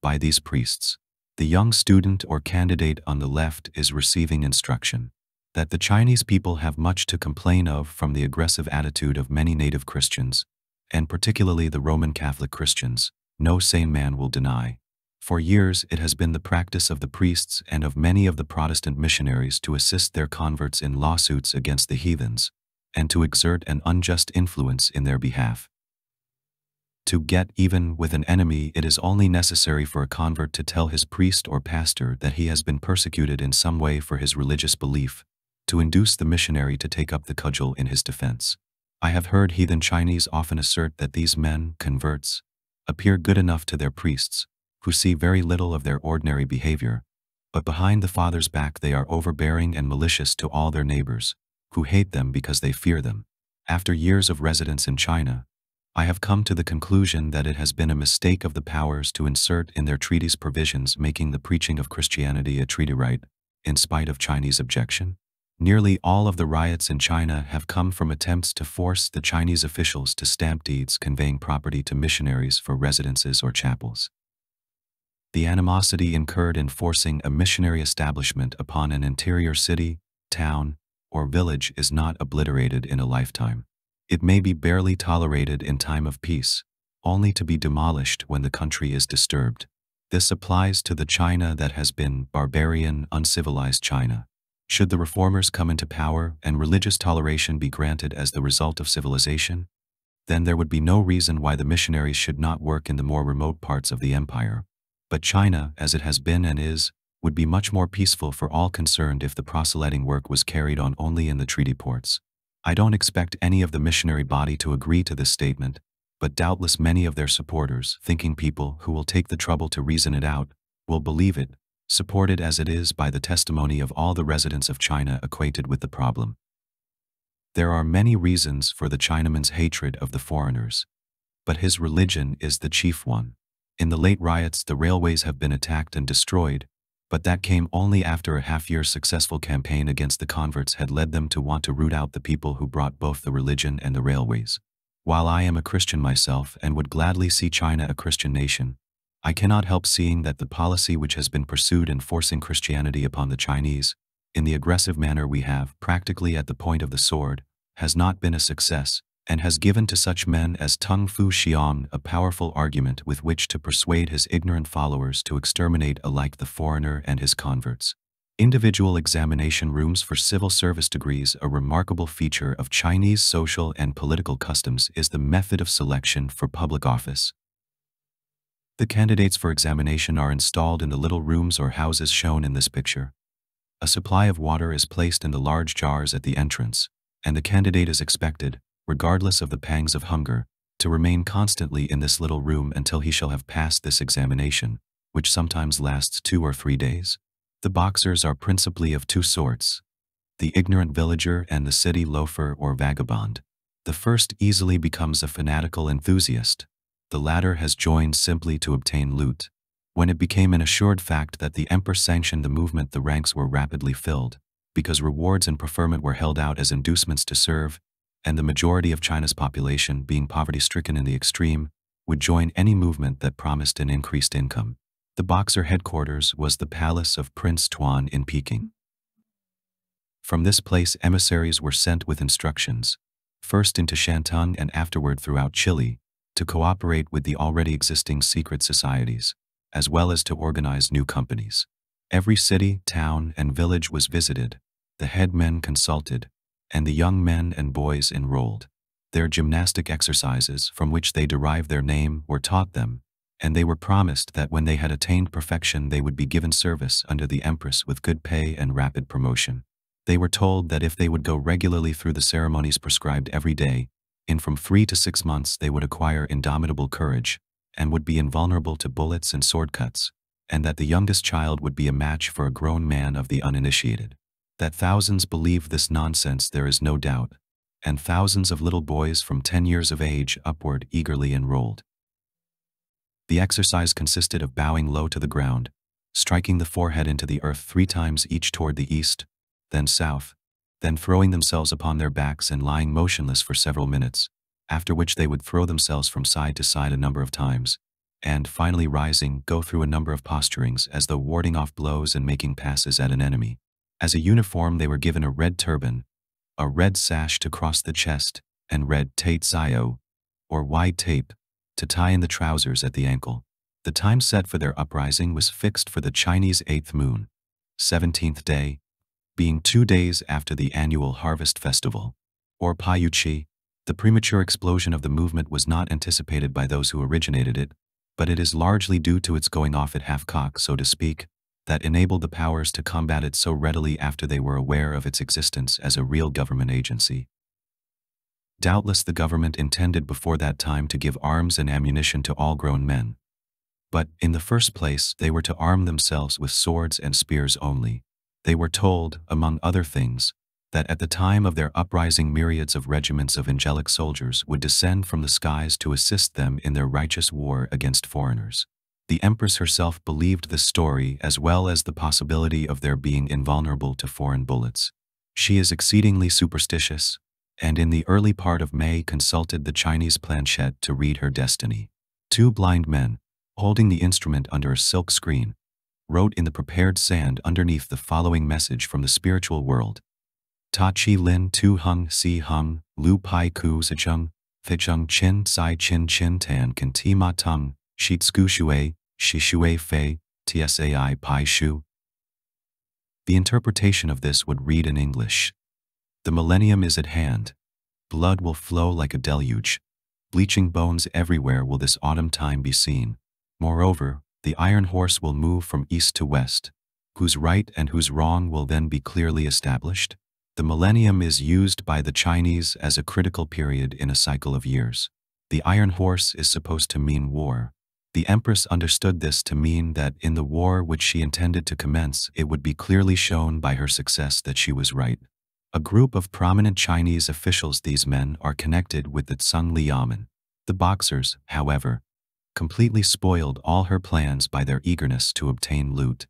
by these priests. The young student or candidate on the left is receiving instruction that the Chinese people have much to complain of from the aggressive attitude of many native Christians, and particularly the Roman Catholic Christians, no sane man will deny. For years it has been the practice of the priests and of many of the Protestant missionaries to assist their converts in lawsuits against the heathens, and to exert an unjust influence in their behalf. To get even with an enemy, it is only necessary for a convert to tell his priest or pastor that he has been persecuted in some way for his religious belief, to induce the missionary to take up the cudgel in his defense. I have heard heathen Chinese often assert that these men, converts, appear good enough to their priests, who see very little of their ordinary behavior, but behind the Father's back they are overbearing and malicious to all their neighbors, who hate them because they fear them. After years of residence in China, I have come to the conclusion that it has been a mistake of the powers to insert in their treaties provisions making the preaching of Christianity a treaty right, in spite of Chinese objection. Nearly all of the riots in China have come from attempts to force the Chinese officials to stamp deeds conveying property to missionaries for residences or chapels. The animosity incurred in forcing a missionary establishment upon an interior city, town, or village is not obliterated in a lifetime. It may be barely tolerated in time of peace, only to be demolished when the country is disturbed. This applies to the China that has been barbarian, uncivilized China. Should the reformers come into power and religious toleration be granted as the result of civilization, then there would be no reason why the missionaries should not work in the more remote parts of the empire. But China, as it has been and is, would be much more peaceful for all concerned if the proselyting work was carried on only in the treaty ports. I don't expect any of the missionary body to agree to this statement, but doubtless many of their supporters, thinking people who will take the trouble to reason it out, will believe it, supported as it is by the testimony of all the residents of China acquainted with the problem. There are many reasons for the Chinaman's hatred of the foreigners, but his religion is the chief one. In the late riots, the railways have been attacked and destroyed, but that came only after a half-year successful campaign against the converts had led them to want to root out the people who brought both the religion and the railways. While I am a Christian myself and would gladly see China a Christian nation, I cannot help seeing that the policy which has been pursued in forcing Christianity upon the Chinese, in the aggressive manner we have, practically at the point of the sword, has not been a success, and has given to such men as Tung Fu Xiong a powerful argument with which to persuade his ignorant followers to exterminate alike the foreigner and his converts. Individual examination rooms for civil service degrees. A remarkable feature of Chinese social and political customs is the method of selection for public office. The candidates for examination are installed in the little rooms or houses shown in this picture. A supply of water is placed in the large jars at the entrance, and the candidate is expected, regardless of the pangs of hunger, to remain constantly in this little room until he shall have passed this examination, which sometimes lasts 2 or 3 days. The boxers are principally of 2 sorts, the ignorant villager and the city loafer or vagabond. The first easily becomes a fanatical enthusiast. The latter has joined simply to obtain loot. When it became an assured fact that the emperor sanctioned the movement, the ranks were rapidly filled, because rewards and preferment were held out as inducements to serve, and the majority of China's population, being poverty-stricken in the extreme, would join any movement that promised an increased income. The boxer headquarters was the palace of Prince Tuan in Peking. From this place emissaries were sent with instructions, first into Shantung and afterward throughout Chile, to cooperate with the already existing secret societies, as well as to organize new companies. Every city, town, and village was visited, the head men consulted, and the young men and boys enrolled. Their gymnastic exercises, from which they derived their name, were taught them, and they were promised that when they had attained perfection they would be given service under the empress with good pay and rapid promotion. They were told that if they would go regularly through the ceremonies prescribed every day, in from 3 to 6 months they would acquire indomitable courage, and would be invulnerable to bullets and sword cuts, and that the youngest child would be a match for a grown man of the uninitiated. That thousands believed this nonsense there is no doubt, and thousands of little boys from 10 years of age upward eagerly enrolled. The exercise consisted of bowing low to the ground, striking the forehead into the earth 3 times each toward the east, then south, then throwing themselves upon their backs and lying motionless for several minutes, after which they would throw themselves from side to side a number of times, and finally rising, go through a number of posturings as though warding off blows and making passes at an enemy. As a uniform they were given a red turban, a red sash to cross the chest, and red tape zio, or wide tape, to tie in the trousers at the ankle. The time set for their uprising was fixed for the Chinese 8th moon, 17th day, being 2 days after the annual harvest festival, or Payuchi. The premature explosion of the movement was not anticipated by those who originated it, but it is largely due to its going off at half-cock, so to speak, that enabled the powers to combat it so readily after they were aware of its existence as a real government agency. Doubtless the government intended before that time to give arms and ammunition to all grown men. But, in the first place, they were to arm themselves with swords and spears only. They were told, among other things, that at the time of their uprising myriads of regiments of angelic soldiers would descend from the skies to assist them in their righteous war against foreigners. The Empress herself believed this story as well as the possibility of their being invulnerable to foreign bullets. She is exceedingly superstitious, and in the early part of May consulted the Chinese planchette to read her destiny. 2 blind men, holding the instrument under a silk screen, wrote in the prepared sand underneath the following message from the spiritual world. Ta Chi Lin Tu Hung Si Hung, Lu Pai Ku Zicheng, Thicheng Chin Sai Chin Chin Tan Kan Ti Ma Tung, Shi Sku Shui, Shi Shui Fei, Tsai Pai Shu. The interpretation of this would read in English. The millennium is at hand. Blood will flow like a deluge. Bleaching bones everywhere will this autumn time be seen. Moreover, the iron horse will move from east to west. Whose right and whose wrong will then be clearly established. The millennium is used by the Chinese as a critical period in a cycle of years. The iron horse is supposed to mean war. The Empress understood this to mean that in the war which she intended to commence it would be clearly shown by her success that she was right. A group of prominent Chinese officials. These men are connected with the Tsang Liamen. The Boxers, however, completely spoiled all her plans by their eagerness to obtain loot.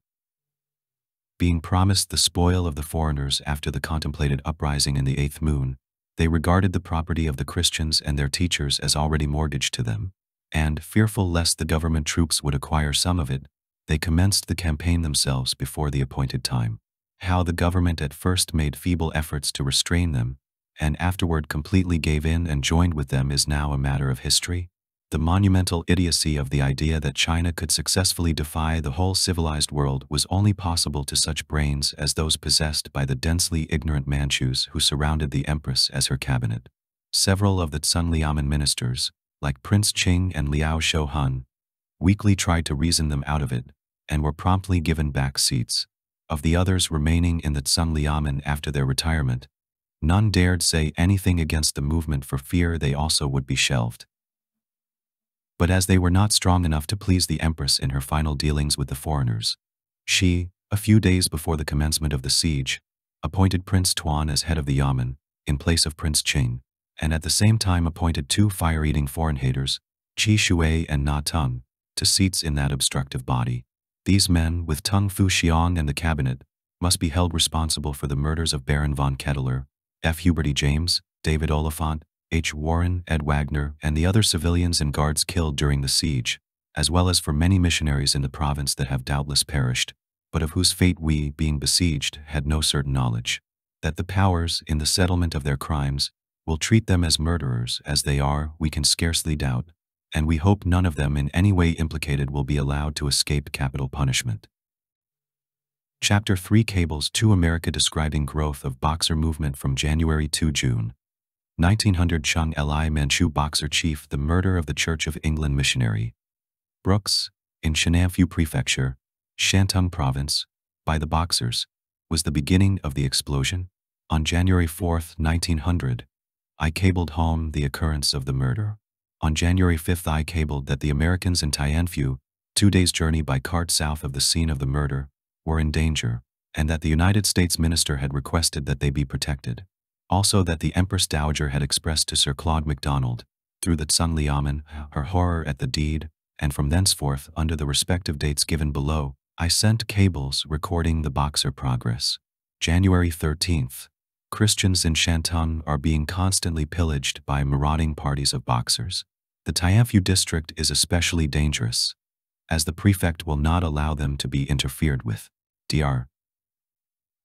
Being promised the spoil of the foreigners after the contemplated uprising in the 8th moon, they regarded the property of the Christians and their teachers as already mortgaged to them, and, fearful lest the government troops would acquire some of it, they commenced the campaign themselves before the appointed time. How the government at first made feeble efforts to restrain them, and afterward completely gave in and joined with them is now a matter of history. The monumental idiocy of the idea that China could successfully defy the whole civilized world was only possible to such brains as those possessed by the densely ignorant Manchus who surrounded the Empress as her cabinet. Several of the Tsang Liamen ministers, like Prince Qing and Liao Shouhun, weakly tried to reason them out of it, and were promptly given back seats. Of the others remaining in the Tsang Liamen after their retirement, none dared say anything against the movement for fear they also would be shelved. But as they were not strong enough to please the Empress in her final dealings with the foreigners, she, a few days before the commencement of the siege, appointed Prince Tuan as head of the Yamen, in place of Prince Qing, and at the same time appointed 2 fire-eating foreign haters, Qi Shui and Na Tung, to seats in that obstructive body. These men, with Tung Fuxiong and the cabinet, must be held responsible for the murders of Baron von Ketteler, F. Hubert E. James, David Oliphant, H. Warren, Ed Wagner, and the other civilians and guards killed during the siege, as well as for many missionaries in the province that have doubtless perished, but of whose fate we, being besieged, had no certain knowledge. That the powers, in the settlement of their crimes, will treat them as murderers as they are, we can scarcely doubt, and we hope none of them in any way implicated will be allowed to escape capital punishment. Chapter 3 Cables to America describing growth of Boxer movement from January to June. 1900 Chung Li Manchu Boxer chief. The murder of the Church of England missionary Brooks, in Shenanfu Prefecture, Shantung Province, by the Boxers, was the beginning of the explosion. On January 4, 1900, I cabled home the occurrence of the murder. On January 5 I cabled that the Americans in Tianfu, 2 days' journey by cart south of the scene of the murder, were in danger, and that the United States minister had requested that they be protected. Also that the Empress Dowager had expressed to Sir Claude MacDonald, through the Tsang Liamen, her horror at the deed, and from thenceforth, under the respective dates given below, I sent cables recording the Boxer progress. January 13th. Christians in Shantung are being constantly pillaged by marauding parties of Boxers. The Tianfu district is especially dangerous, as the prefect will not allow them to be interfered with. Dr.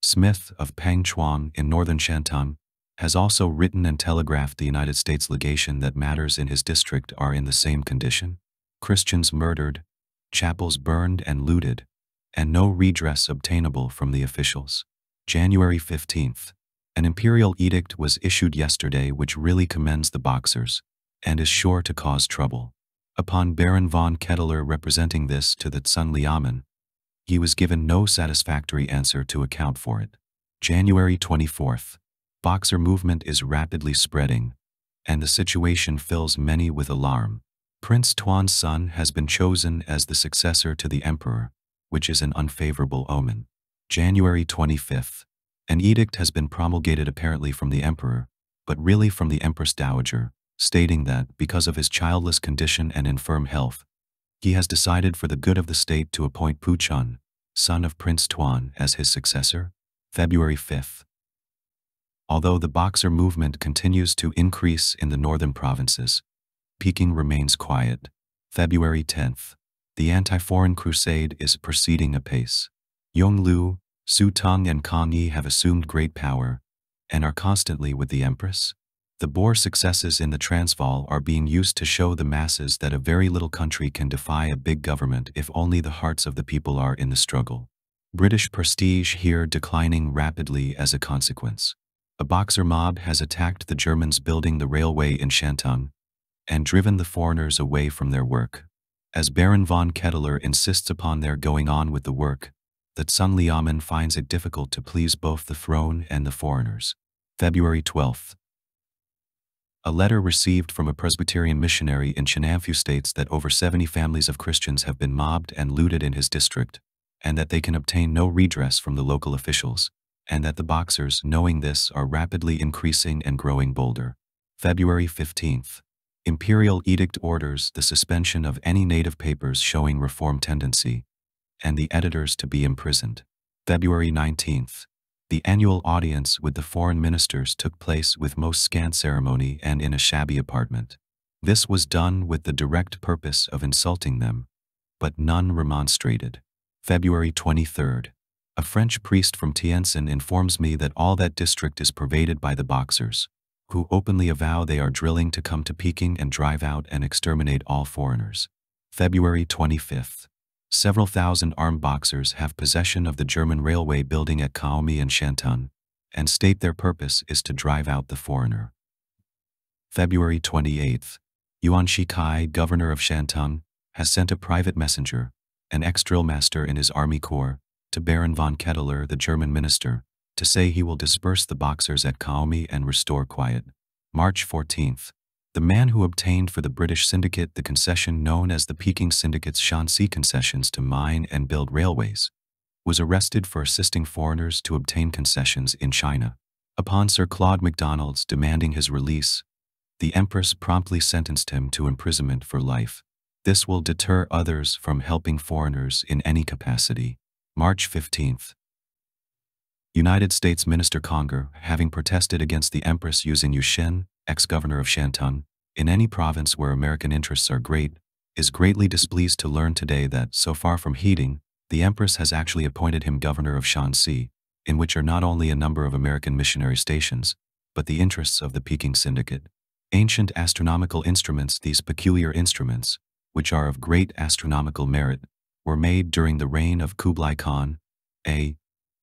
Smith of Pengchuang in northern Shantung has also written and telegraphed the United States legation that matters in his district are in the same condition. Christians murdered, chapels burned and looted, and no redress obtainable from the officials. January 15th. An imperial edict was issued yesterday which really commends the Boxers, and is sure to cause trouble. Upon Baron von Ketteler representing this to the Tsang Liamen, he was given no satisfactory answer to account for it. January 24th. Boxer movement is rapidly spreading, and the situation fills many with alarm. Prince Tuan's son has been chosen as the successor to the emperor, which is an unfavorable omen. January 25th. An edict has been promulgated apparently from the emperor, but really from the Empress Dowager, stating that, because of his childless condition and infirm health, he has decided for the good of the state to appoint Pu Chun, son of Prince Tuan, as his successor. February 5th. Although the Boxer movement continues to increase in the northern provinces, Peking remains quiet. February 10th. The anti-foreign crusade is proceeding apace. Yonglu, Su Tung and Kang Yi have assumed great power, and are constantly with the Empress. The Boer successes in the Transvaal are being used to show the masses that a very little country can defy a big government if only the hearts of the people are in the struggle. British prestige here declining rapidly as a consequence. A Boxer mob has attacked the Germans building the railway in Shantung, and driven the foreigners away from their work. As Baron von Ketteler insists upon their going on with the work, the Tsang Liamen finds it difficult to please both the throne and the foreigners. February 12th. A letter received from a Presbyterian missionary in Shenanfu states that over 70 families of Christians have been mobbed and looted in his district, and that they can obtain no redress from the local officials. and that the Boxers, knowing this, are rapidly increasing and growing bolder. February 15th. Imperial edict orders the suspension of any native papers showing reform tendency, and the editors to be imprisoned. February 19th. The annual audience with the foreign ministers took place with most scant ceremony and in a shabby apartment. This was done with the direct purpose of insulting them, but none remonstrated. February 23rd. A French priest from Tientsin informs me that all that district is pervaded by the Boxers, who openly avow they are drilling to come to Peking and drive out and exterminate all foreigners. February 25th. Several thousand armed Boxers have possession of the German railway building at Kaomi and Shantung, and state their purpose is to drive out the foreigner. February 28th. Yuan Shikai, governor of Shantung, has sent a private messenger, an ex-drill master in his army corps, to Baron von Ketteler, the German minister, to say he will disperse the Boxers at Kaomi and restore quiet. March 14th. The man who obtained for the British syndicate the concession known as the Peking Syndicate's Shanxi concessions to mine and build railways, was arrested for assisting foreigners to obtain concessions in China. Upon Sir Claude MacDonald's demanding his release, the Empress promptly sentenced him to imprisonment for life. This will deter others from helping foreigners in any capacity. March 15th. United States Minister Conger, having protested against the Empress using Yu Shen, ex-governor of Shantung, in any province where American interests are great, is greatly displeased to learn today that, so far from heeding, the Empress has actually appointed him governor of Shanxi, in which are not only a number of American missionary stations, but the interests of the Peking Syndicate. Ancient astronomical instruments, these peculiar instruments, which are of great astronomical merit, were made during the reign of Kublai Khan, a.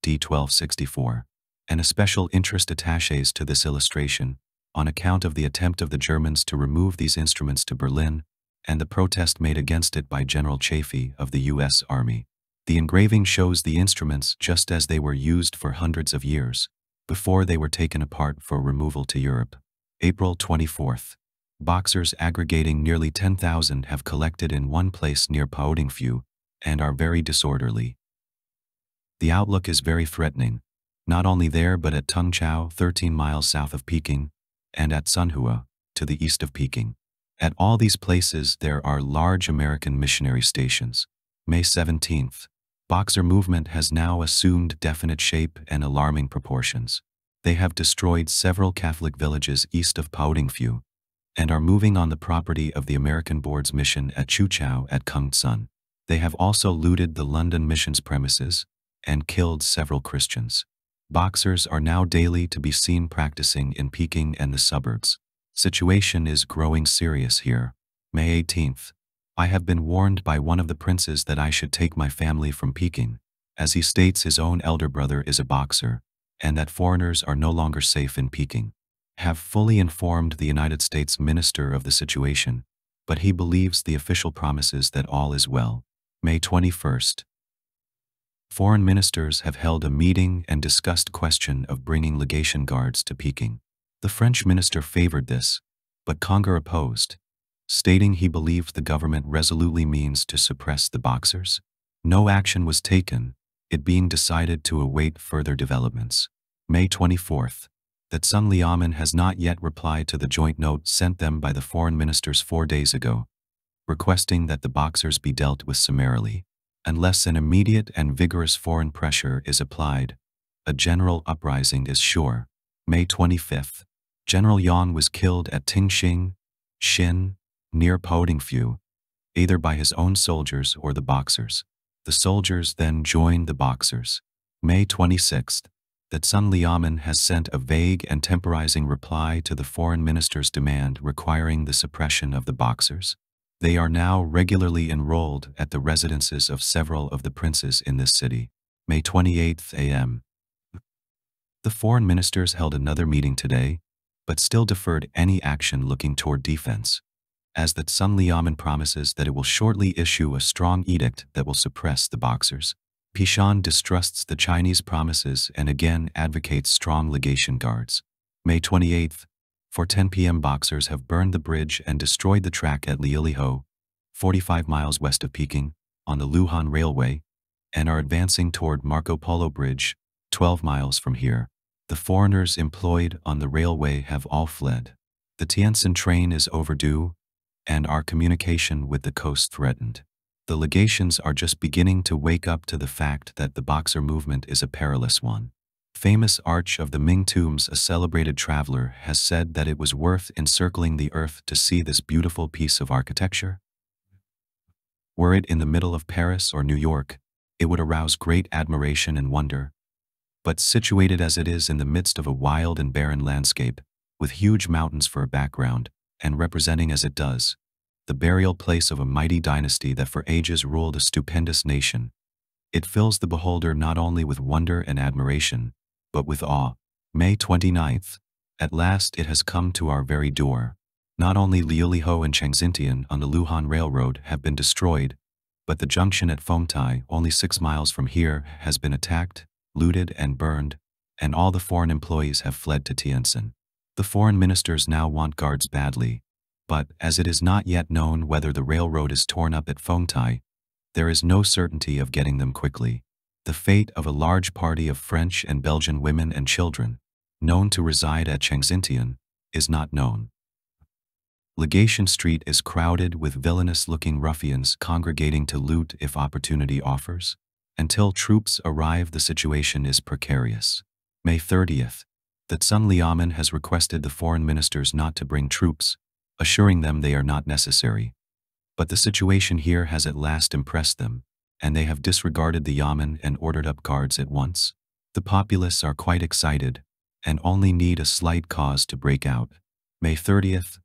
d. 1264, and a special interest attaches to this illustration, on account of the attempt of the Germans to remove these instruments to Berlin, and the protest made against it by General Chaffee of the U.S. Army. The engraving shows the instruments just as they were used for hundreds of years, before they were taken apart for removal to Europe. April 24th. Boxers aggregating nearly 10,000 have collected in one place near Paodingfu, and are very disorderly. The outlook is very threatening, not only there but at Tungchao, 13 miles south of Peking, and at Sunhua, to the east of Peking. At all these places there are large American missionary stations. May 17th. Boxer movement has now assumed definite shape and alarming proportions. They have destroyed several Catholic villages east of Paodingfu, and are moving on the property of the American Board's mission at Chuchao at Kungtsun. They have also looted the London mission's premises, and killed several Christians. Boxers are now daily to be seen practicing in Peking and the suburbs. Situation is growing serious here. May 18th. I have been warned by one of the princes that I should take my family from Peking, as he states his own elder brother is a boxer, and that foreigners are no longer safe in Peking. Have fully informed the United States minister of the situation, but he believes the official promises that all is well. May 21st. Foreign ministers have held a meeting and discussed question of bringing legation guards to Peking. The French minister favored this, but Conger opposed, stating he believed the government resolutely means to suppress the Boxers. No action was taken, it being decided to await further developments. May 24th. That Sun Liamen has not yet replied to the joint note sent them by the foreign ministers 4 days ago, requesting that the Boxers be dealt with summarily. Unless an immediate and vigorous foreign pressure is applied, a general uprising is sure. May 25th. General Yang was killed at Tingxing, Xin, near Paodingfu, either by his own soldiers or the Boxers. The soldiers then joined the Boxers. May 26th. That Sun Liamen has sent a vague and temporizing reply to the foreign minister's demand requiring the suppression of the Boxers. They are now regularly enrolled at the residences of several of the princes in this city. May 28th a.m. The foreign ministers held another meeting today, but still deferred any action looking toward defense, as that Sun Liamen promises that it will shortly issue a strong edict that will suppress the Boxers. Pishan distrusts the Chinese promises and again advocates strong legation guards. May 28th. For 10 p.m. Boxers have burned the bridge and destroyed the track at Liuliho, 45 miles west of Peking, on the Luhan Railway, and are advancing toward Marco Polo Bridge, 12 miles from here. The foreigners employed on the railway have all fled. The Tientsin train is overdue, and our communication with the coast threatened. The legations are just beginning to wake up to the fact that the Boxer movement is a perilous one. Famous Arch of the Ming Tombs, a celebrated traveler, has said that it was worth encircling the earth to see this beautiful piece of architecture. Were it in the middle of Paris or New York, it would arouse great admiration and wonder. But situated as it is in the midst of a wild and barren landscape, with huge mountains for a background, and representing as it does, the burial place of a mighty dynasty that for ages ruled a stupendous nation, it fills the beholder not only with wonder and admiration, but with awe. May 29th. At last it has come to our very door. Not only Liuliho and Changxintian on the Luhan Railroad have been destroyed, but the junction at Fengtai, only 6 miles from here, has been attacked, looted and burned, and all the foreign employees have fled to Tientsin. The foreign ministers now want guards badly, but as it is not yet known whether the railroad is torn up at Fengtai, there is no certainty of getting them quickly. The fate of a large party of French and Belgian women and children, known to reside at Changxintian, is not known. Legation Street is crowded with villainous-looking ruffians congregating to loot if opportunity offers. Until troops arrive, the situation is precarious. May 30th. The Sun Liamen has requested the foreign ministers not to bring troops, assuring them they are not necessary. But the situation here has at last impressed them, and they have disregarded the Yamen and ordered up guards at once. The populace are quite excited, and only need a slight cause to break out. May 30th.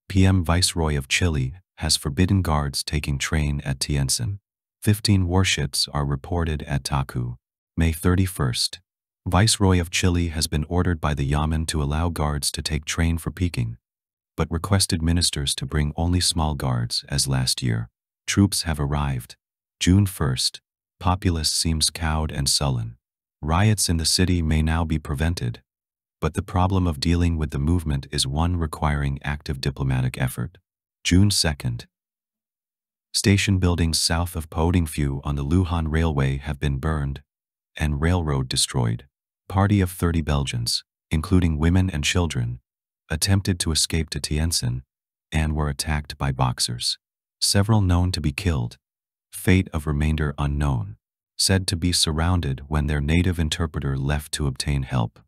PM Viceroy of Chile has forbidden guards taking train at Tientsin. 15 warships are reported at Taku. May 31st. Viceroy of Chile has been ordered by the Yamen to allow guards to take train for Peking, but requested ministers to bring only small guards as last year. Troops have arrived. June 1st. Populace seems cowed and sullen. Riots in the city may now be prevented, but the problem of dealing with the movement is one requiring active diplomatic effort. June 2nd. Station buildings south of Podingfu on the Luhan Railway have been burned, and railroad destroyed. Party of 30 Belgians, including women and children, attempted to escape to Tientsin, and were attacked by Boxers. Several known to be killed. Fate of remainder unknown. Said to be surrounded when their native interpreter left to obtain help.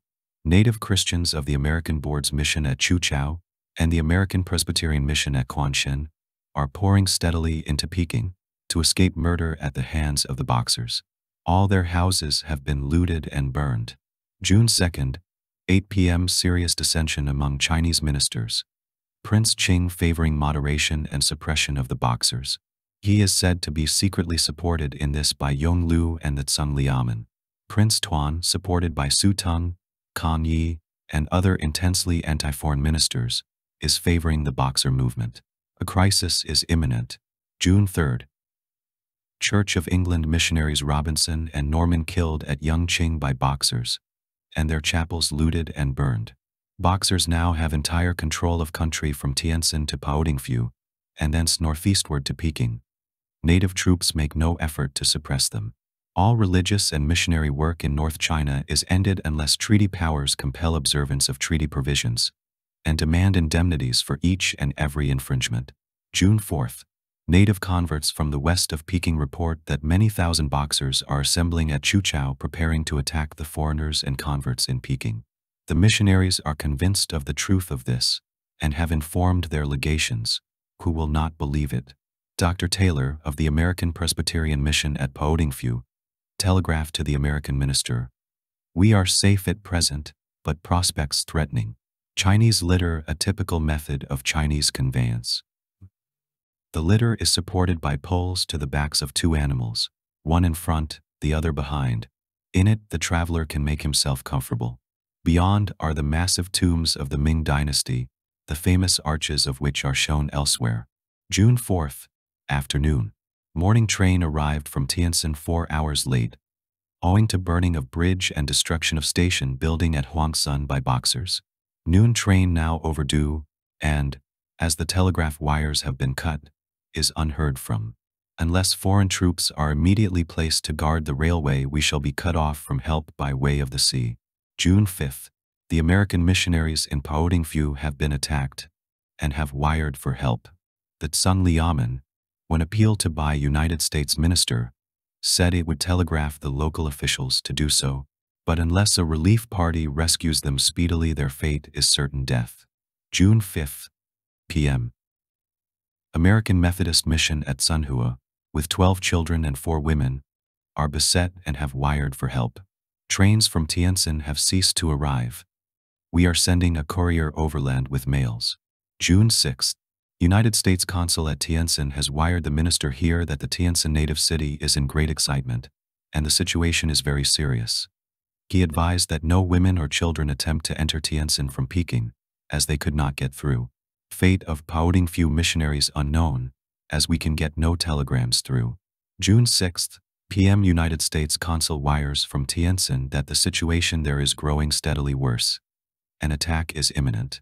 Native Christians of the American Board's mission at Chuchao and the American Presbyterian mission at Quanshan are pouring steadily into Peking to escape murder at the hands of the Boxers. All their houses have been looted and burned. June 2nd, 8 p.m. Serious dissension among Chinese ministers. Prince Qing favoring moderation and suppression of the Boxers. He is said to be secretly supported in this by Yonglu and the Sun Liamen. Prince Tuan, supported by Su Tung, Kan Yi, and other intensely anti-foreign ministers, is favoring the Boxer movement. A crisis is imminent. June 3rd. Church of England missionaries Robinson and Norman killed at Yongqing by Boxers, and their chapels looted and burned. Boxers now have entire control of country from Tientsin to Podingfu, and thence northeastward to Peking. Native troops make no effort to suppress them. All religious and missionary work in North China is ended unless treaty powers compel observance of treaty provisions, and demand indemnities for each and every infringement. June 4th. Native converts from the west of Peking report that many thousand Boxers are assembling at Chuchao preparing to attack the foreigners and converts in Peking. The missionaries are convinced of the truth of this, and have informed their legations, who will not believe it. Dr. Taylor of the American Presbyterian Mission at Podingfu telegraphed to the American minister, "We are safe at present, but prospects threatening. Chinese litter, a typical method of Chinese conveyance." The litter is supported by poles to the backs of 2 animals, one in front, the other behind. In it, the traveler can make himself comfortable. Beyond are the massive tombs of the Ming dynasty, the famous arches of which are shown elsewhere. June 4th, afternoon. Morning train arrived from Tientsin 4 hours late, owing to burning of bridge and destruction of station building at Huangsun by Boxers. Noon train now overdue, and, as the telegraph wires have been cut, is unheard from. Unless foreign troops are immediately placed to guard the railway, we shall be cut off from help by way of the sea. June 5th. The American missionaries in Peking have been attacked and have wired for help. The Tsang Liamen, when appealed to by United States minister, said it would telegraph the local officials to do so, but unless a relief party rescues them speedily, their fate is certain death. June 5th, p.m. American Methodist Mission at Sunhua, with 12 children and 4 women, are beset and have wired for help. Trains from Tientsin have ceased to arrive. We are sending a courier overland with mails. June 6th. United States Consul at Tientsin has wired the minister here that the Tientsin native city is in great excitement, and the situation is very serious. He advised that no women or children attempt to enter Tientsin from Peking, as they could not get through. Fate of Peking missionaries unknown, as we can get no telegrams through. June 6th, p.m. United States Consul wires from Tientsin that the situation there is growing steadily worse. An attack is imminent.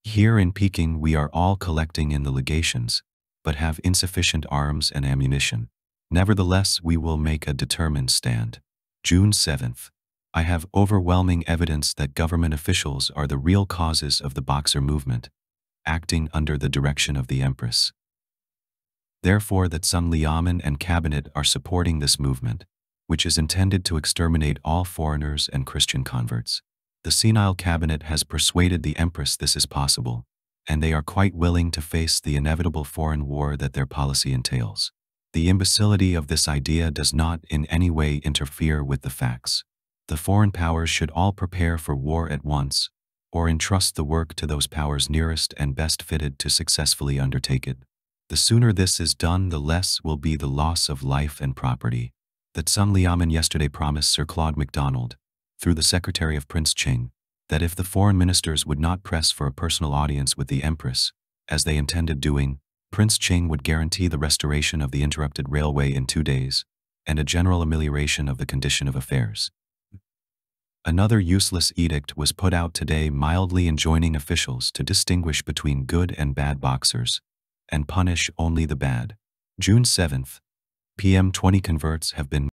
Here in Peking we are all collecting in the legations, but have insufficient arms and ammunition. Nevertheless, we will make a determined stand. June 7th. I have overwhelming evidence that government officials are the real causes of the Boxer movement, acting under the direction of the Empress. Therefore, that Tsang Liamen and cabinet are supporting this movement, which is intended to exterminate all foreigners and Christian converts. The senile cabinet has persuaded the Empress this is possible, and they are quite willing to face the inevitable foreign war that their policy entails. The imbecility of this idea does not in any way interfere with the facts. The foreign powers should all prepare for war at once, or entrust the work to those powers nearest and best fitted to successfully undertake it. The sooner this is done, the less will be the loss of life and property. The Tsang Liamen yesterday promised Sir Claude MacDonald, through the secretary of Prince Ching, that if the foreign ministers would not press for a personal audience with the Empress, as they intended doing, Prince Ching would guarantee the restoration of the interrupted railway in 2 days, and a general amelioration of the condition of affairs. Another useless edict was put out today mildly enjoining officials to distinguish between good and bad Boxers, and punish only the bad. June 7th, p.m. 20 converts have been